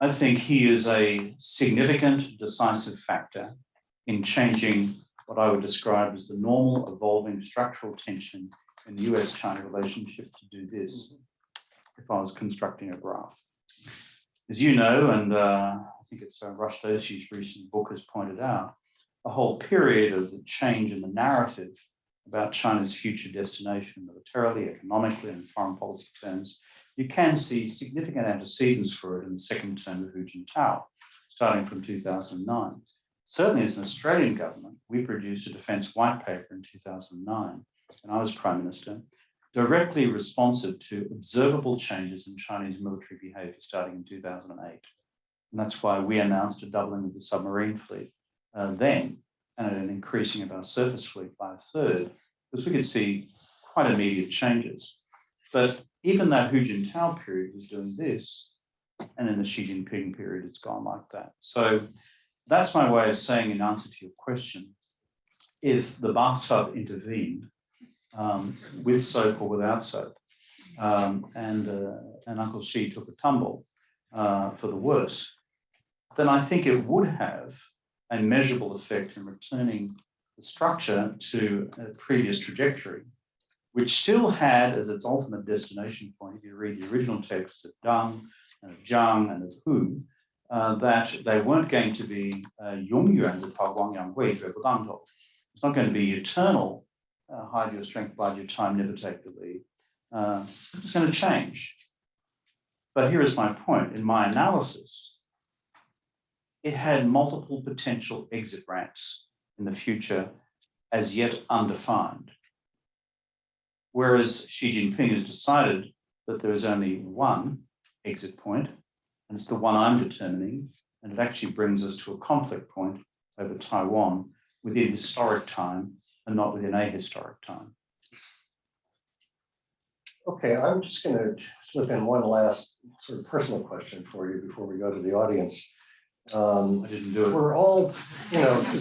I think he is a significant, decisive factor in changing what I would describe as the normal, evolving structural tension in the US-China relationship to do this, if I was constructing a graph. As you know, and I think it's Rush Doshi's recent book has pointed out, the whole period of the change in the narrative about China's future destination militarily, economically, and foreign policy terms, you can see significant antecedents for it in the second term of Hu Jintao, starting from 2009. Certainly as an Australian government, we produced a defence white paper in 2009, and I was Prime Minister, directly responsive to observable changes in Chinese military behaviour starting in 2008. And that's why we announced a doubling of the submarine fleet then, and an increasing of our surface fleet by a third, because we could see quite immediate changes. But even that Hu Jintao period was doing this, and in the Xi Jinping period, it's gone like that. So that's my way of saying, in answer to your question, if the bathtub intervened, with soap or without soap, and Uncle Xi took a tumble for the worse, then I think it would have a measurable effect in returning the structure to a previous trajectory, which still had as its ultimate destination point, if you read the original texts of Deng and of Jiang and of Hu, that they weren't going to be 永远的韬光养晦绝不当头. It's not going to be eternal, hide your strength, bide your time, never take the lead. It's going to change. But here is my point. In my analysis, it had multiple potential exit ramps in the future as yet undefined. Whereas Xi Jinping has decided that there is only one exit point, and it's the one I'm determining, and it actually brings us to a conflict point over Taiwan within historic time and not within ahistoric time. Okay, I'm just going to slip in one last sort of personal question for you before we go to the audience. I didn't do it. We're all, to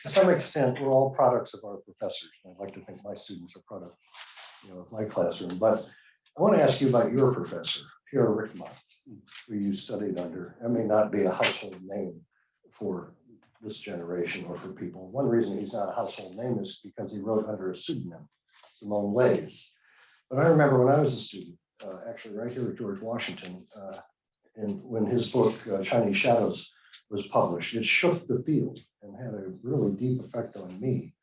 some extent, we're all products of our professors. I'd like to think my students are products, of my classroom. But I want to ask you about your professor, Pierre Ryckmans, who you studied under. That may not be a household name for this generation or for people. One reason he's not a household name is because he wrote under a pseudonym, Simone Leys. But I remember when I was a student, actually right here at George Washington, and when his book, Chinese Shadows, was published, it shook the field and had a really deep effect on me.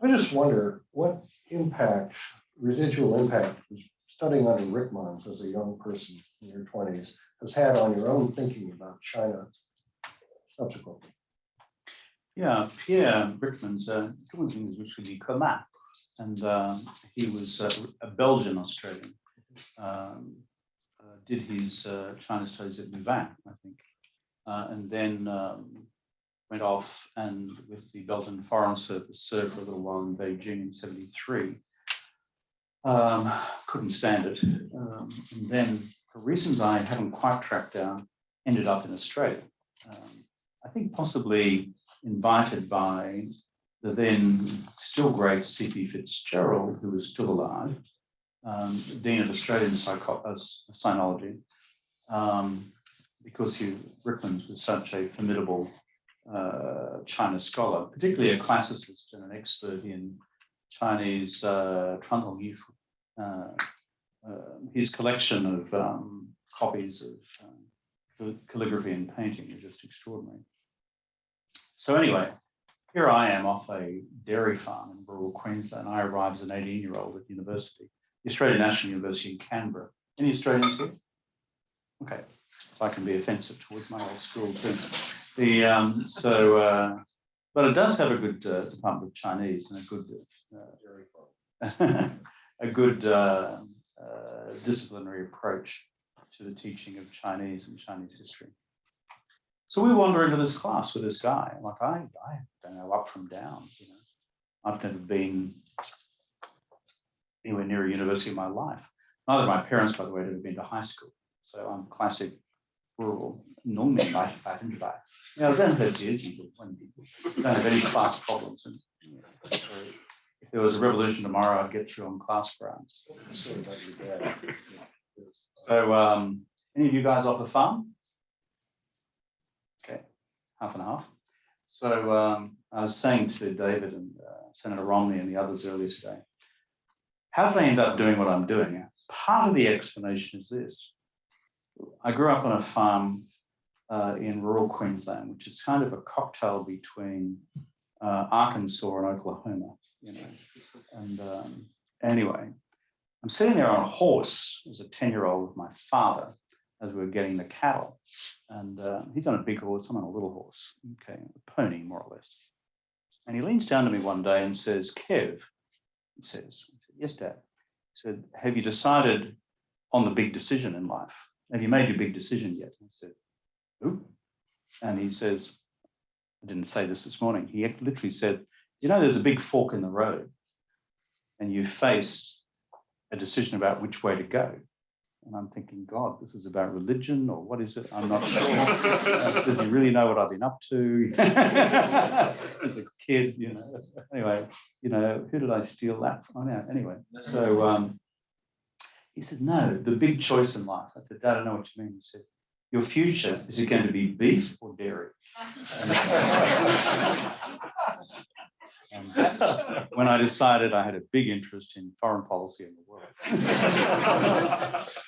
I just wonder what impact, residual impact, studying under Ryckmans as a young person in your 20s has had on your own thinking about China subsequently. Yeah, Pierre Ryckmans, which would be commun, and he was a Belgian Australian. Did his China studies at Louvain, I think, and then went off and with the Belgian Foreign Service served for a little while in Beijing in 73. Couldn't stand it. And then, for reasons I haven't quite tracked down, ended up in Australia. I think possibly invited by the then still great C.P. Fitzgerald, who was still alive, Dean of Australian Sinology, because Rickmans was such a formidable China scholar, particularly a classicist and an expert in Chinese传统艺术. His collection of copies of calligraphy and painting are just extraordinary. So anyway, here I am off a dairy farm in rural Queensland. I arrived as an 18-year-old at university, the Australian National University in Canberra. Any Australians here? Okay, so I can be offensive towards my old school too. But it does have a good Department of Chinese and a good a good disciplinary approach to the teaching of Chinese and Chinese history. So we wander into this class with this guy. Like I don't know up from down. You know, I've never been anywhere near a university in my life. Neither of my parents, by the way, had ever been to high school. So I'm classic rural. Normally, I don't have people. Don't have any class problems. And, you know, so if there was a revolution tomorrow, I'd get through on class grounds. So, any of you guys off the farm? Okay, half and half. So I was saying to David and Senator Romney and the others earlier today, how did I end up doing what I'm doing? Part of the explanation is this. I grew up on a farm in rural Queensland, which is kind of a cocktail between Arkansas and Oklahoma, you know. And anyway, I'm sitting there on a horse as a 10-year-old with my father as we were getting the cattle. And he's on a big horse, I'm on a little horse, okay, a pony more or less. And he leans down to me one day and says, Kev, he says, yes, Dad. He said, have you decided on the big decision in life? Have you made your big decision yet? I said, who? And he says, I didn't say this morning. He literally said, you know, there's a big fork in the road and you face a decision about which way to go. And I'm thinking, God, this is about religion or what is it? I'm not sure. Does he really know what I've been up to? As a kid, you know. Anyway, you know, who did I steal that from? Oh, anyway, so he said, no, the big choice in life. I said, Dad, I don't know what you mean. He said, your future, is it going to be beef or dairy? And that's when I decided I had a big interest in foreign policy in the world.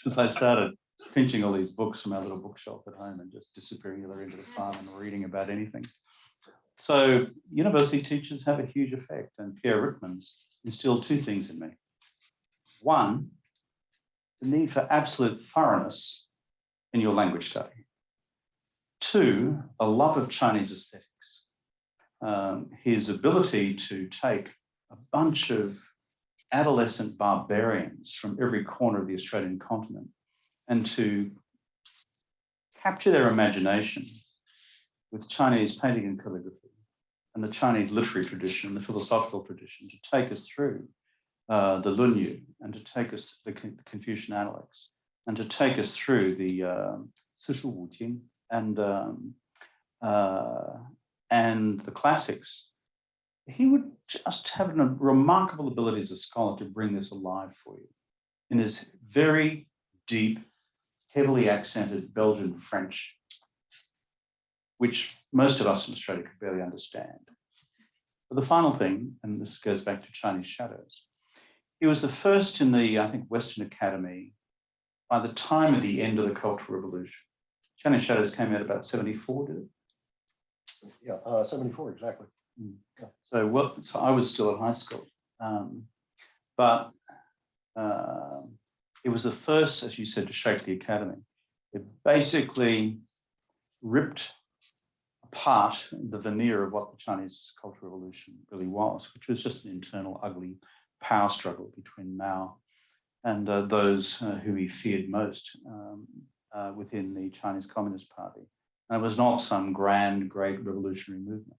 As I started pinching all these books from our little bookshelf at home and just disappearing either into the farm and reading about anything. So university teachers have a huge effect, and Pierre Rickmans instilled two things in me. One, the need for absolute thoroughness in your language study. Two, a love of Chinese aesthetics. His ability to take a bunch of adolescent barbarians from every corner of the Australian continent and to capture their imagination with Chinese painting and calligraphy and the Chinese literary tradition, the philosophical tradition, to take us through the Lunyu and to take us the Confucian Analects and to take us through the Sishu Wujing and the classics. He would just have a remarkable ability as a scholar to bring this alive for you in this very deep, heavily accented Belgian French, which most of us in Australia could barely understand. But the final thing, and this goes back to Chinese Shadows, he was the first in the, I think, Western Academy by the time of the end of the Cultural Revolution. Chinese Shadows came out about 74, did it? Yeah, 74, exactly. Yeah. So I was still at high school, but it was the first, as you said, to shake the academy. It basically ripped apart the veneer of what the Chinese Cultural Revolution really was, which was just an internal, ugly power struggle between Mao and those who he feared most within the Chinese Communist Party, And it was not some grand, great revolutionary movement.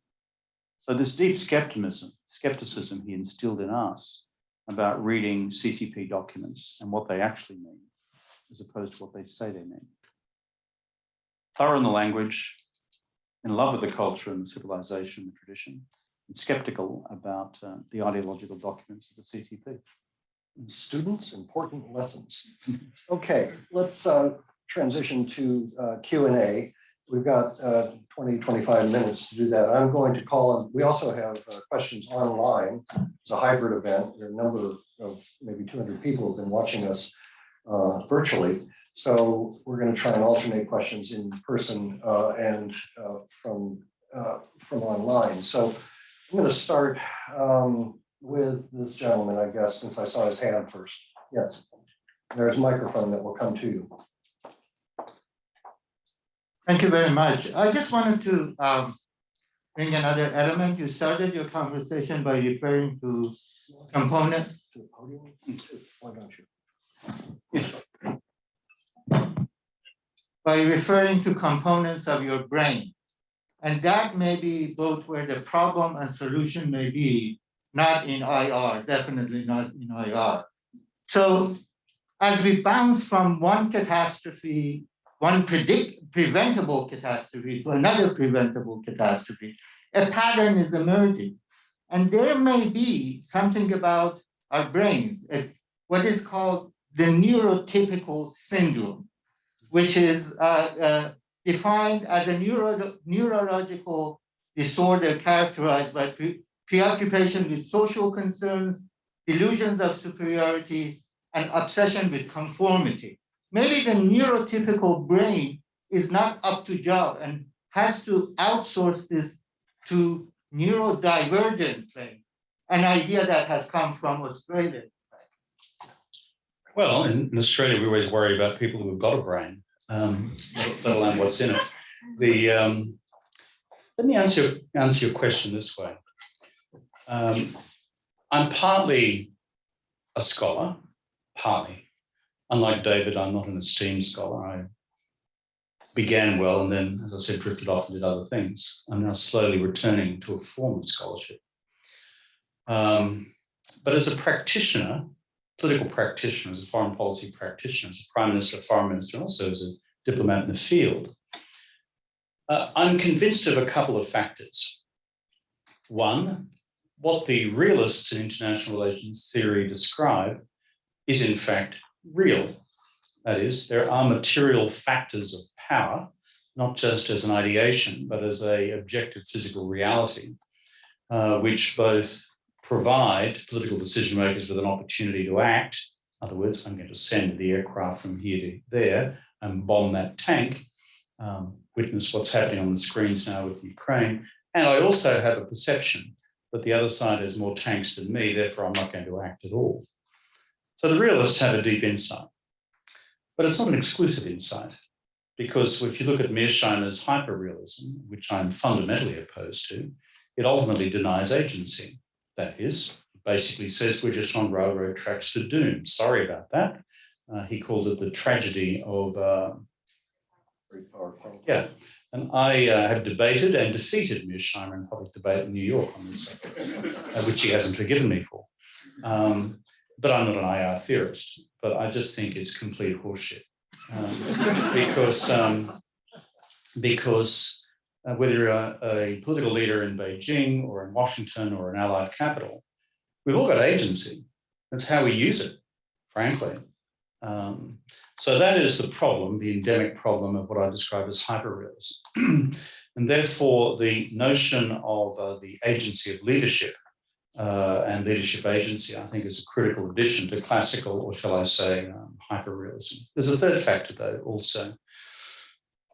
So this deep skepticism he instilled in us about reading CCP documents and what they actually mean, as opposed to what they say they mean. Thorough in the language, in love with the culture and the civilization and the tradition, and skeptical about the ideological documents of the CCP. Students, important lessons. Okay, let's transition to Q&A. We've got 20, 25 minutes to do that. I'm going to call on, we also have questions online. It's a hybrid event. There are a number of maybe 200 people who've been watching us virtually. So we're going to try and alternate questions in person and from online. So I'm going to start with this gentleman, I guess, since I saw his hand first. Yes, there's a microphone that will come to you. Thank you very much. I just wanted to bring another element. You started your conversation by referring to component. To the podium? Why don't you? By referring to components of your brain. And that may be both where the problem and solution may be, not in IR, definitely not in IR. So as we bounce from one catastrophe, one preventable catastrophe to another preventable catastrophe, a pattern is emerging. And there may be something about our brains, what is called the neurotypical syndrome, which is defined as a neurological disorder characterized by preoccupation with social concerns, delusions of superiority, and obsession with conformity. Maybe the neurotypical brain is not up to job and has to outsource this to neurodivergent brain, an idea that has come from Australia. Well, in Australia, we always worry about people who have got a brain, let alone what's in it. Let me answer your question this way. I'm partly a scholar, partly. Unlike David, I'm not an esteemed scholar. I began well and then, as I said, drifted off and did other things. I'm now slowly returning to a form of scholarship. But as a practitioner, political practitioner, as a foreign policy practitioner, as a prime minister, foreign minister, and also as a diplomat in the field, I'm convinced of a couple of factors. One, what the realists in international relations theory describe is in fact real. That is, there are material factors of power, not just as an ideation, but as an objective physical reality, which both provide political decision makers with an opportunity to act. In other words, I'm going to send the aircraft from here to there and bomb that tank. Witness what's happening on the screens now with Ukraine. And I also have a perception that the other side has more tanks than me, therefore I'm not going to act at all. So the realists have a deep insight, but it's not an exclusive insight, because if you look at Mineshaft's hyperrealism, which I'm fundamentally opposed to, it ultimately denies agency. That is, it basically says we're just on railroad tracks to doom. Sorry about that. He calls it the tragedy of yeah, and I have debated and defeated Mineshaft in public debate in New York on this subject, which he hasn't forgiven me for. But I'm not an IR theorist, but I just think it's complete horseshit. Because whether you're a political leader in Beijing or in Washington or an allied capital, we've all got agency. That's how we use it, frankly. So that is the problem, the endemic problem of what I describe as hyperrealism. And therefore, the notion of the agency of leadership and leadership agency, I think, is a critical addition to classical, or shall I say, hyperrealism. There's a third factor, though, also.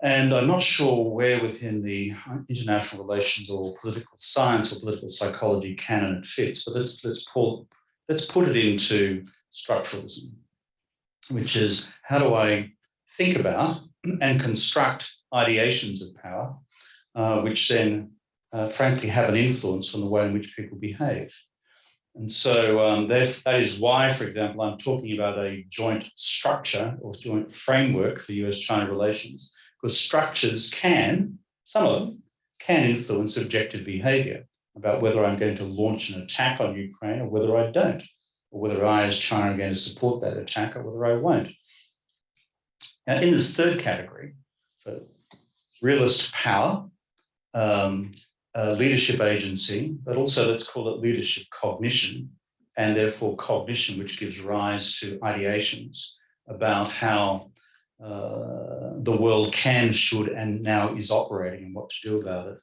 And I'm not sure where within the international relations or political science or political psychology canon it fits, but let's put it into structuralism, which is how do I think about and construct ideations of power, which then frankly have an influence on the way in which people behave. And so that is why, for example, I'm talking about a joint structure or joint framework for US-China relations, because structures can, some of them, can influence objective behavior about whether I'm going to launch an attack on Ukraine or whether I don't, or whether I as China are going to support that attack or whether I won't. Now, in this third category, so realist power, leadership agency, but also let's call it leadership cognition, and therefore cognition which gives rise to ideations about how the world can, should, and now is operating and what to do about it.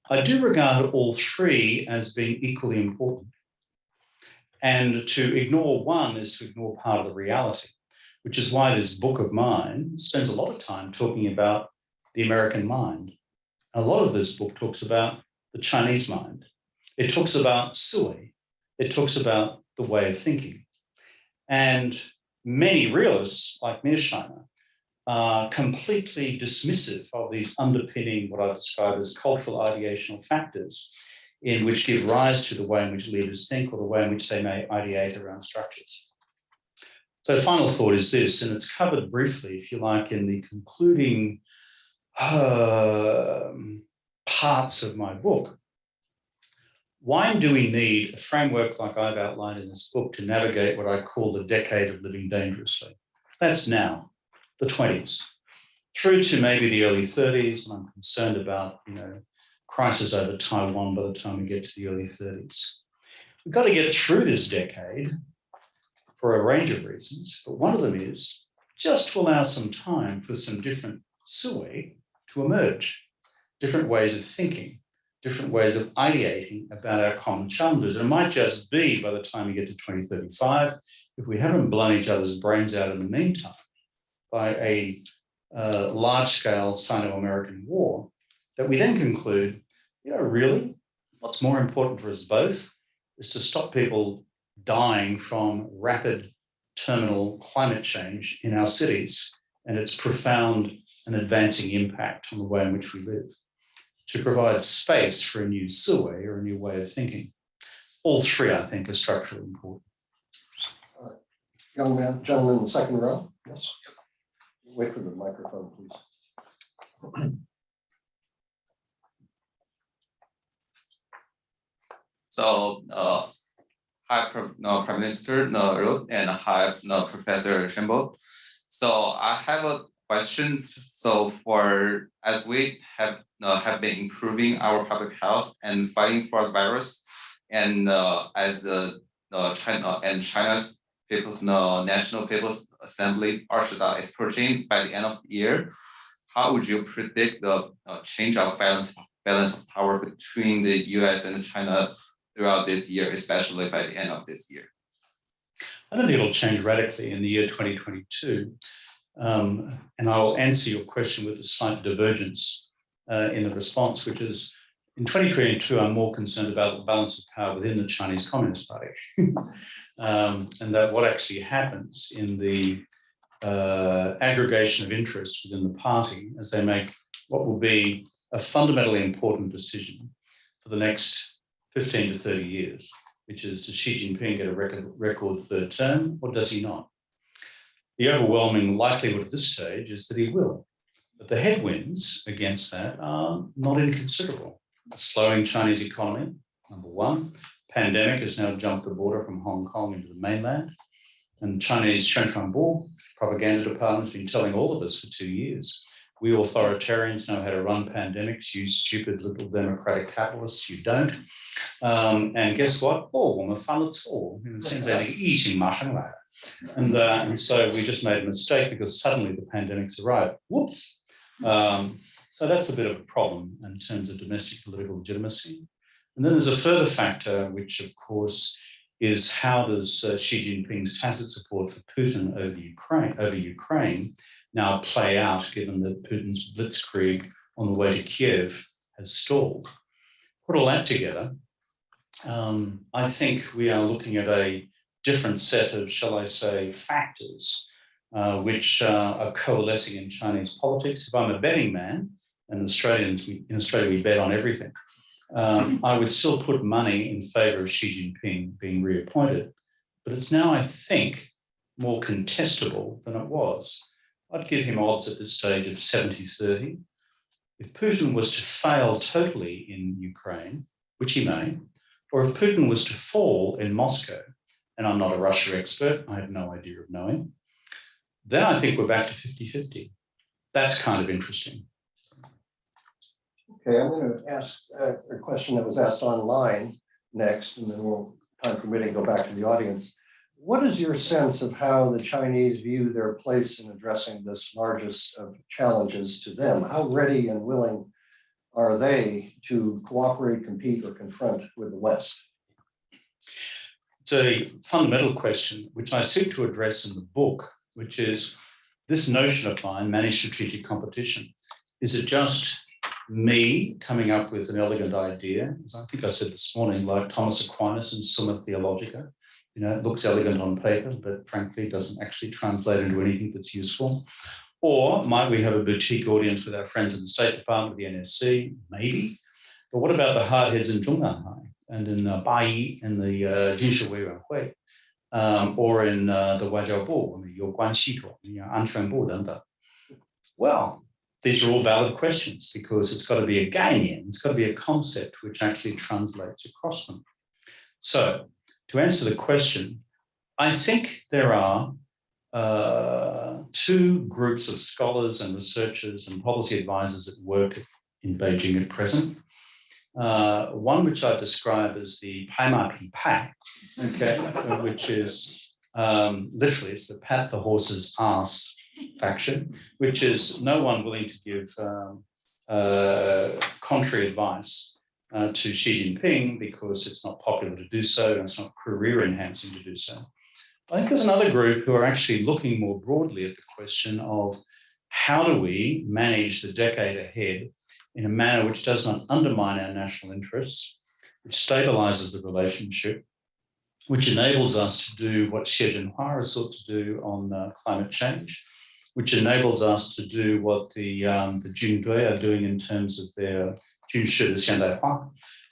I do regard all three as being equally important. And to ignore one is to ignore part of the reality, which is why this book of mine spends a lot of time talking about the American mind. A lot of this book talks about the Chinese mind. It talks about sui. It talks about the way of thinking. And many realists, like Mineshaft, are completely dismissive of these underpinning, what I describe as cultural ideational factors, in which give rise to the way in which leaders think or the way in which they may ideate around structures. So final thought is this, and it's covered briefly, if you like, in the concluding parts of my book. Why do we need a framework like I've outlined in this book to navigate what I call the decade of living dangerously? That's now, the 20s, through to maybe the early 30s, and I'm concerned about, crisis over Taiwan by the time we get to the early 30s. We've got to get through this decade for a range of reasons, but one of them is just to allow some time for some different sui to emerge, different ways of thinking, different ways of ideating about our common challenges. And it might just be by the time we get to 2035, if we haven't blown each other's brains out in the meantime by a large-scale Sino-American war, that we then conclude, really, what's more important for us both is to stop people dying from rapid terminal climate change in our cities and its profound and advancing impact on the way in which we live, to provide space for a new sui or a new way of thinking. All three, I think, are structurally important. Young man, gentleman in the second row. Yes. Wait for the microphone, please. So, hi, Prime Minister Ruth, and hi, Professor Shambaugh. So, I have a question. So, as we have been improving our public health and fighting for the virus, and as China and China's National People's Assembly Arshada is approaching by the end of the year, how would you predict the change of balance of power between the US and China throughout this year, especially by the end of this year? I don't think it'll change radically in the year 2022. And I'll answer your question with a slight divergence in the response, which is in 2022, I'm more concerned about the balance of power within the Chinese Communist Party. And that what actually happens in the aggregation of interests within the party as they make what will be a fundamentally important decision for the next 15 to 30 years, which is, does Xi Jinping get a record third term or does he not? The overwhelming likelihood at this stage is that he will. But the headwinds against that are not inconsiderable. A slowing Chinese economy, number one. Pandemic has now jumped the border from Hong Kong into the mainland. And Chinese Shenhuangbo propaganda department has been telling all of us for 2 years, we authoritarians know how to run pandemics, you stupid little democratic capitalists, you don't. And guess what? It seems like eating mutton. And so we just made a mistake because suddenly the pandemic's arrived. Whoops. So that's a bit of a problem in terms of domestic political legitimacy. And then there's a further factor, which of course is how does Xi Jinping's tacit support for Putin over Ukraine now play out, given that Putin's blitzkrieg on the way to Kiev has stalled. Put all that together, I think we are looking at a different set of, shall I say, factors which are coalescing in Chinese politics. If I'm a betting man, and in Australia we bet on everything, I would still put money in favour of Xi Jinping being reappointed, but it's now, I think, more contestable than it was. I'd give him odds at this stage of 70-30. If Putin was to fail totally in Ukraine, which he may, or if Putin was to fall in Moscow, and I'm not a Russia expert, I have no idea of knowing, then I think we're back to 50-50. That's kind of interesting. Okay, I'm going to ask a question that was asked online next, and then we'll, time permitting, go back to the audience. What is your sense of how the Chinese view their place in addressing this largest of challenges to them? How ready and willing are they to cooperate, compete, or confront with the West? It's a fundamental question, which I seek to address in the book, which is this notion of mine, managed strategic competition. Is it just me coming up with an elegant idea? As I think I said this morning, like Thomas Aquinas and Summa Theologica, you know, it looks elegant on paper, but frankly doesn't actually translate into anything that's useful. Or might we have a boutique audience with our friends in the State Department, with the NSC? Maybe. But what about the hardheads in Zhongnanhai and in Baiyi and the Jinshu Weiwanhui, or in the Waijiaobu and the Youguan Xito, the Anquanbu Denda? Well, these are all valid questions because it's got to be a gainian, it's got to be a concept which actually translates across them. So, to answer the question, I think there are two groups of scholars and researchers and policy advisors at work in Beijing at present. One which I describe as the Paima Pai, okay, which is literally it's the pat the horse's ass faction, which is no one willing to give contrary advice to Xi Jinping because it's not popular to do so and it's not career enhancing to do so. I think there's another group who are actually looking more broadly at the question of how do we manage the decade ahead in a manner which does not undermine our national interests, which stabilizes the relationship, which enables us to do what Xie Zhenhua has sought to do on climate change, which enables us to do what the Jundui are doing in terms of their Junshi Xiandai,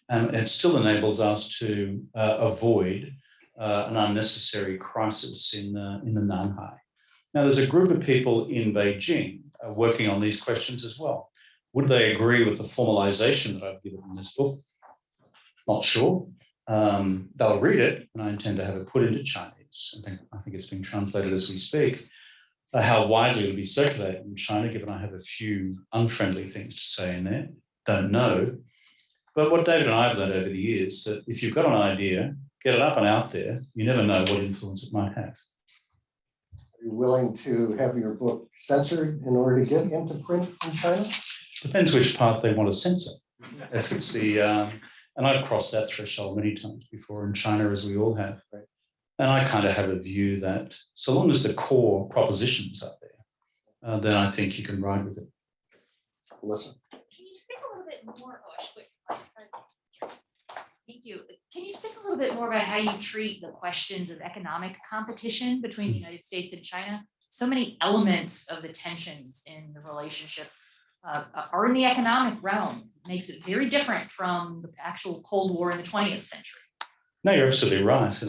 and it still enables us to avoid an unnecessary crisis in the Nanhai. Now, there's a group of people in Beijing working on these questions as well. Would they agree with the formalization that I've given in this book? Not sure. They'll read it, and I intend to have it put into Chinese. I think it's being translated as we speak. How widely it'll be circulated in China, given I have a few unfriendly things to say in there, don't know. But what David and I have learned over the years, that if you've got an idea, get it up and out there, you never know what influence it might have. Are you willing to have your book censored in order to get into print in China? Depends which part they want to censor. If it's the, and I've crossed that threshold many times before in China, as we all have. And I kind of have a view that so long as the core propositions are there, then I think you can ride with it. Alyssa? Can you speak a little bit more? Thank you. Can you speak a little bit more about how you treat the questions of economic competition between the United States and China? So many elements of the tensions in the relationship are in the economic realm. It makes it very different from the actual Cold War in the 20th century. No, you're absolutely right.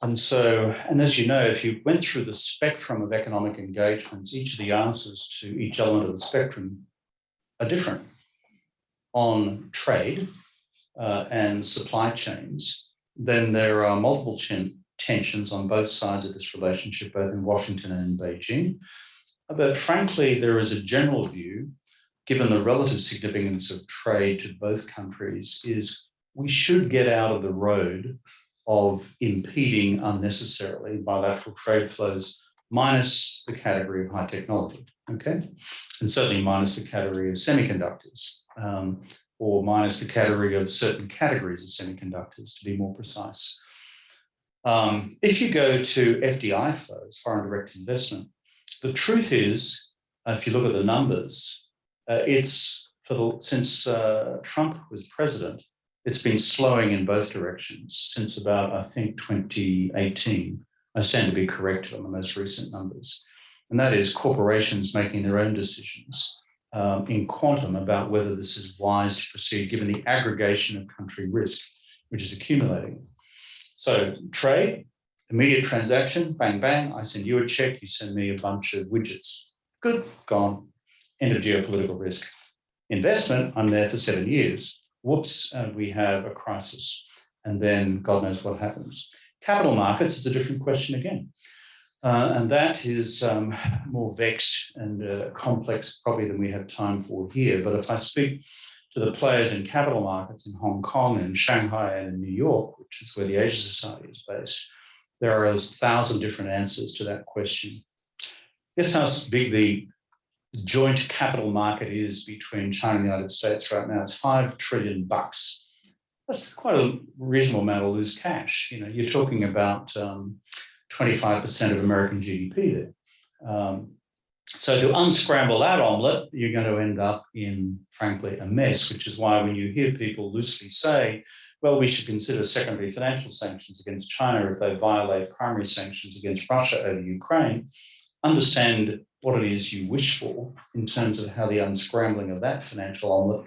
And so, as you know, if you went through the spectrum of economic engagements, each of the answers to each element of the spectrum are different. On trade and supply chains, then there are multiple tensions on both sides of this relationship, both in Washington and in Beijing. But frankly, there is a general view, given the relative significance of trade to both countries, is we should get out of the road of impeding unnecessarily bilateral trade flows, minus the category of high technology, okay? And certainly minus the category of semiconductors, or minus the category of certain categories of semiconductors, to be more precise. If you go to FDI flows, foreign direct investment, the truth is, if you look at the numbers, since Trump was president, it's been slowing in both directions since about, I think, 2018. I stand to be corrected on the most recent numbers. And that is corporations making their own decisions in quantum about whether this is wise to proceed given the aggregation of country risk, which is accumulating. So trade, immediate transaction, bang, bang, I send you a check, you send me a bunch of widgets. Good, gone, end of geopolitical risk. Investment, I'm there for 7 years. Whoops, we have a crisis. And then God knows what happens. Capital markets is a different question again. And that is more vexed and complex probably than we have time for here. But if I speak to the players in capital markets in Hong Kong and Shanghai and in New York, which is where the Asia Society is based, there are 1,000 different answers to that question. Guess how big the joint capital market is between China and the United States right now? It's $5 trillion. That's quite a reasonable amount of loose cash. You know, you're talking about 25% of American GDP there. So to unscramble that omelette, you're going to end up in, frankly, a mess, which is why when you hear people loosely say, well, we should consider secondary financial sanctions against China if they violate primary sanctions against Russia over Ukraine, understand what it is you wish for in terms of how the unscrambling of that financial omelette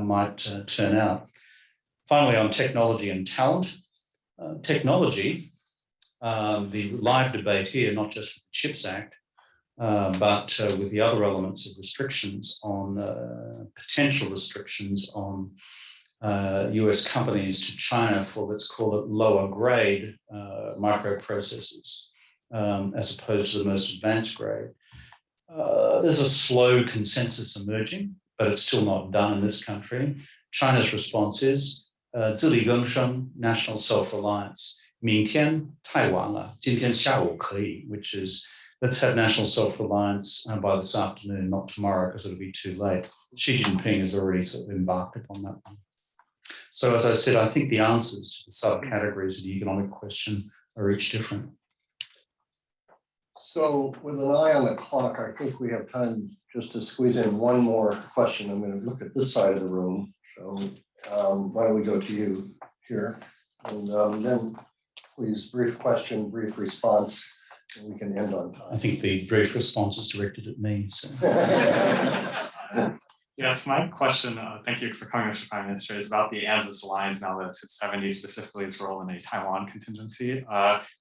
might turn out. Finally, on technology and talent. Technology, the live debate here, not just with the CHIPS Act, but with the other elements of restrictions on potential restrictions on US companies to China for, let's call it, lower grade microprocessors as opposed to the most advanced grade. There's a slow consensus emerging, but it's still not done in this country. China's response is 自力更生, national self-reliance. 明天太晚了, 今天下午可以, which is let's have national self-reliance by this afternoon, not tomorrow, because it'll be too late. Xi Jinping has already sort of embarked upon that one. So as I said, I think the answers to the subcategories of the economic question are each different. So with an eye on the clock, I think we have time just to squeeze in one more question. I'm going to look at this side of the room. So why don't we go to you here? And then please, brief question, brief response, and we can end on time. I think the brief response is directed at me. So. Yes, my question, thank you for coming, Mr. Prime Minister, is about the ANZUS alliance now that it's hit 70, specifically its role in a Taiwan contingency.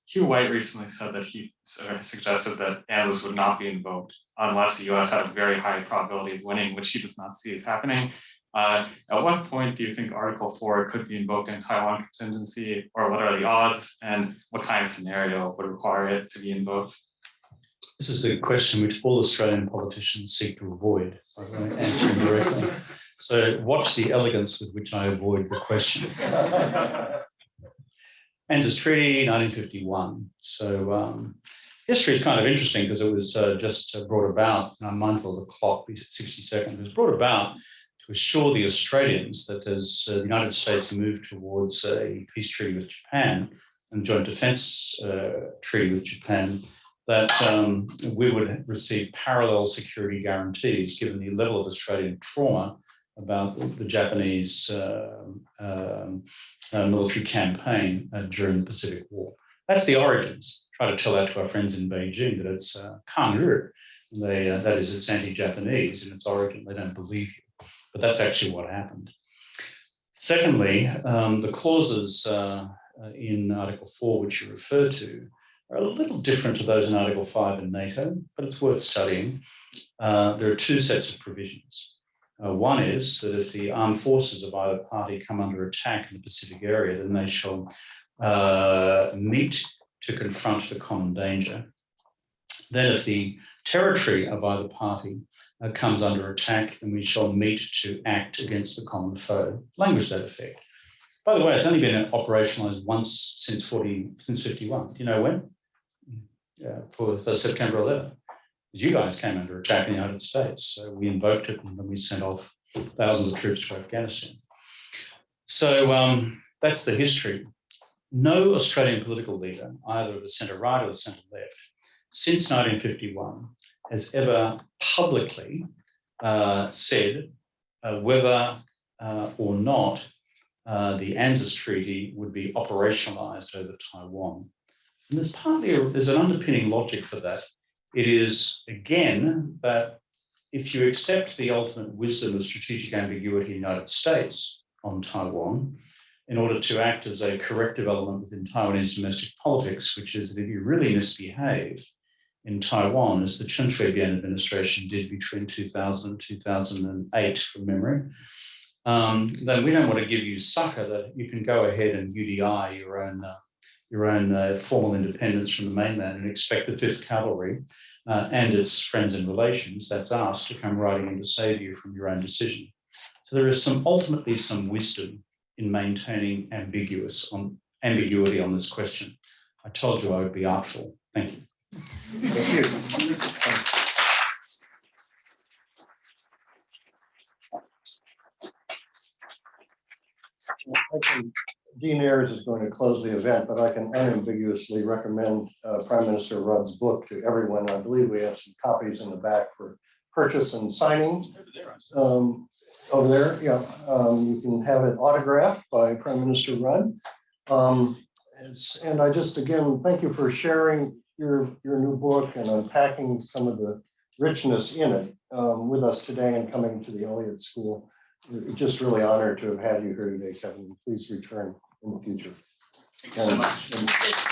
Hugh White recently said that he suggested that ANZUS would not be invoked unless the US had a very high probability of winning, which he does not see as happening. At what point do you think Article 4 could be invoked in Taiwan contingency, or what are the odds, and what kind of scenario would require it to be invoked? This is the question which all Australian politicians seek to avoid, by answering directly. So watch the elegance with which I avoid the question. ANZUS Treaty, 1951. So history is kind of interesting because it was just brought about, and I'm mindful of the clock, 60 seconds, it was brought about to assure the Australians that as the United States moved towards a peace treaty with Japan and joint defence treaty with Japan, that we would receive parallel security guarantees given the level of Australian trauma about the Japanese military campaign during the Pacific War. That's the origins. Try to tell that to our friends in Beijing that it's Canary. That is, it's anti-Japanese in its origin. They don't believe you. But that's actually what happened. Secondly, the clauses in Article 4, which you refer to, are a little different to those in Article 5 in NATO, but it's worth studying. There are two sets of provisions. One is that if the armed forces of either party come under attack in the Pacific area, then they shall meet to confront the common danger. Then if the territory of either party comes under attack, then we shall meet to act against the common foe. Language to that effect. By the way, it's only been operationalized once since 51. Do you know when? For September 11th. You guys came under attack in the United States. So we invoked it and then we sent off thousands of troops to Afghanistan. So that's the history. No Australian political leader, either of the centre right or the centre left, since 1951 has ever publicly said whether or not the ANZUS Treaty would be operationalised over Taiwan. And there's an underpinning logic for that. It is, again, that if you accept the ultimate wisdom of strategic ambiguity in the United States on Taiwan, in order to act as a corrective element within Taiwanese domestic politics, which is that if you really misbehave in Taiwan, as the Chen Shui-bian administration did between 2000 and 2008 from memory, then we don't want to give you succor that you can go ahead and UDI your own formal independence from the mainland and expect the 5th Cavalry and its friends and relations, that's us, to come riding in to save you from your own decision. So there is ultimately some wisdom in maintaining ambiguity on this question. I told you I would be artful. Thank you. Thank you. Dean Ayres is going to close the event, but I can unambiguously recommend Prime Minister Rudd's book to everyone. I believe we have some copies in the back for purchase and signing. Over there, yeah. You can have it autographed by Prime Minister Rudd. And I just, again, thank you for sharing your new book and unpacking some of the richness in it with us today and coming to the Elliott School. We're just really honored to have had you here today, Kevin. Please return in the future. Thank you so much. Just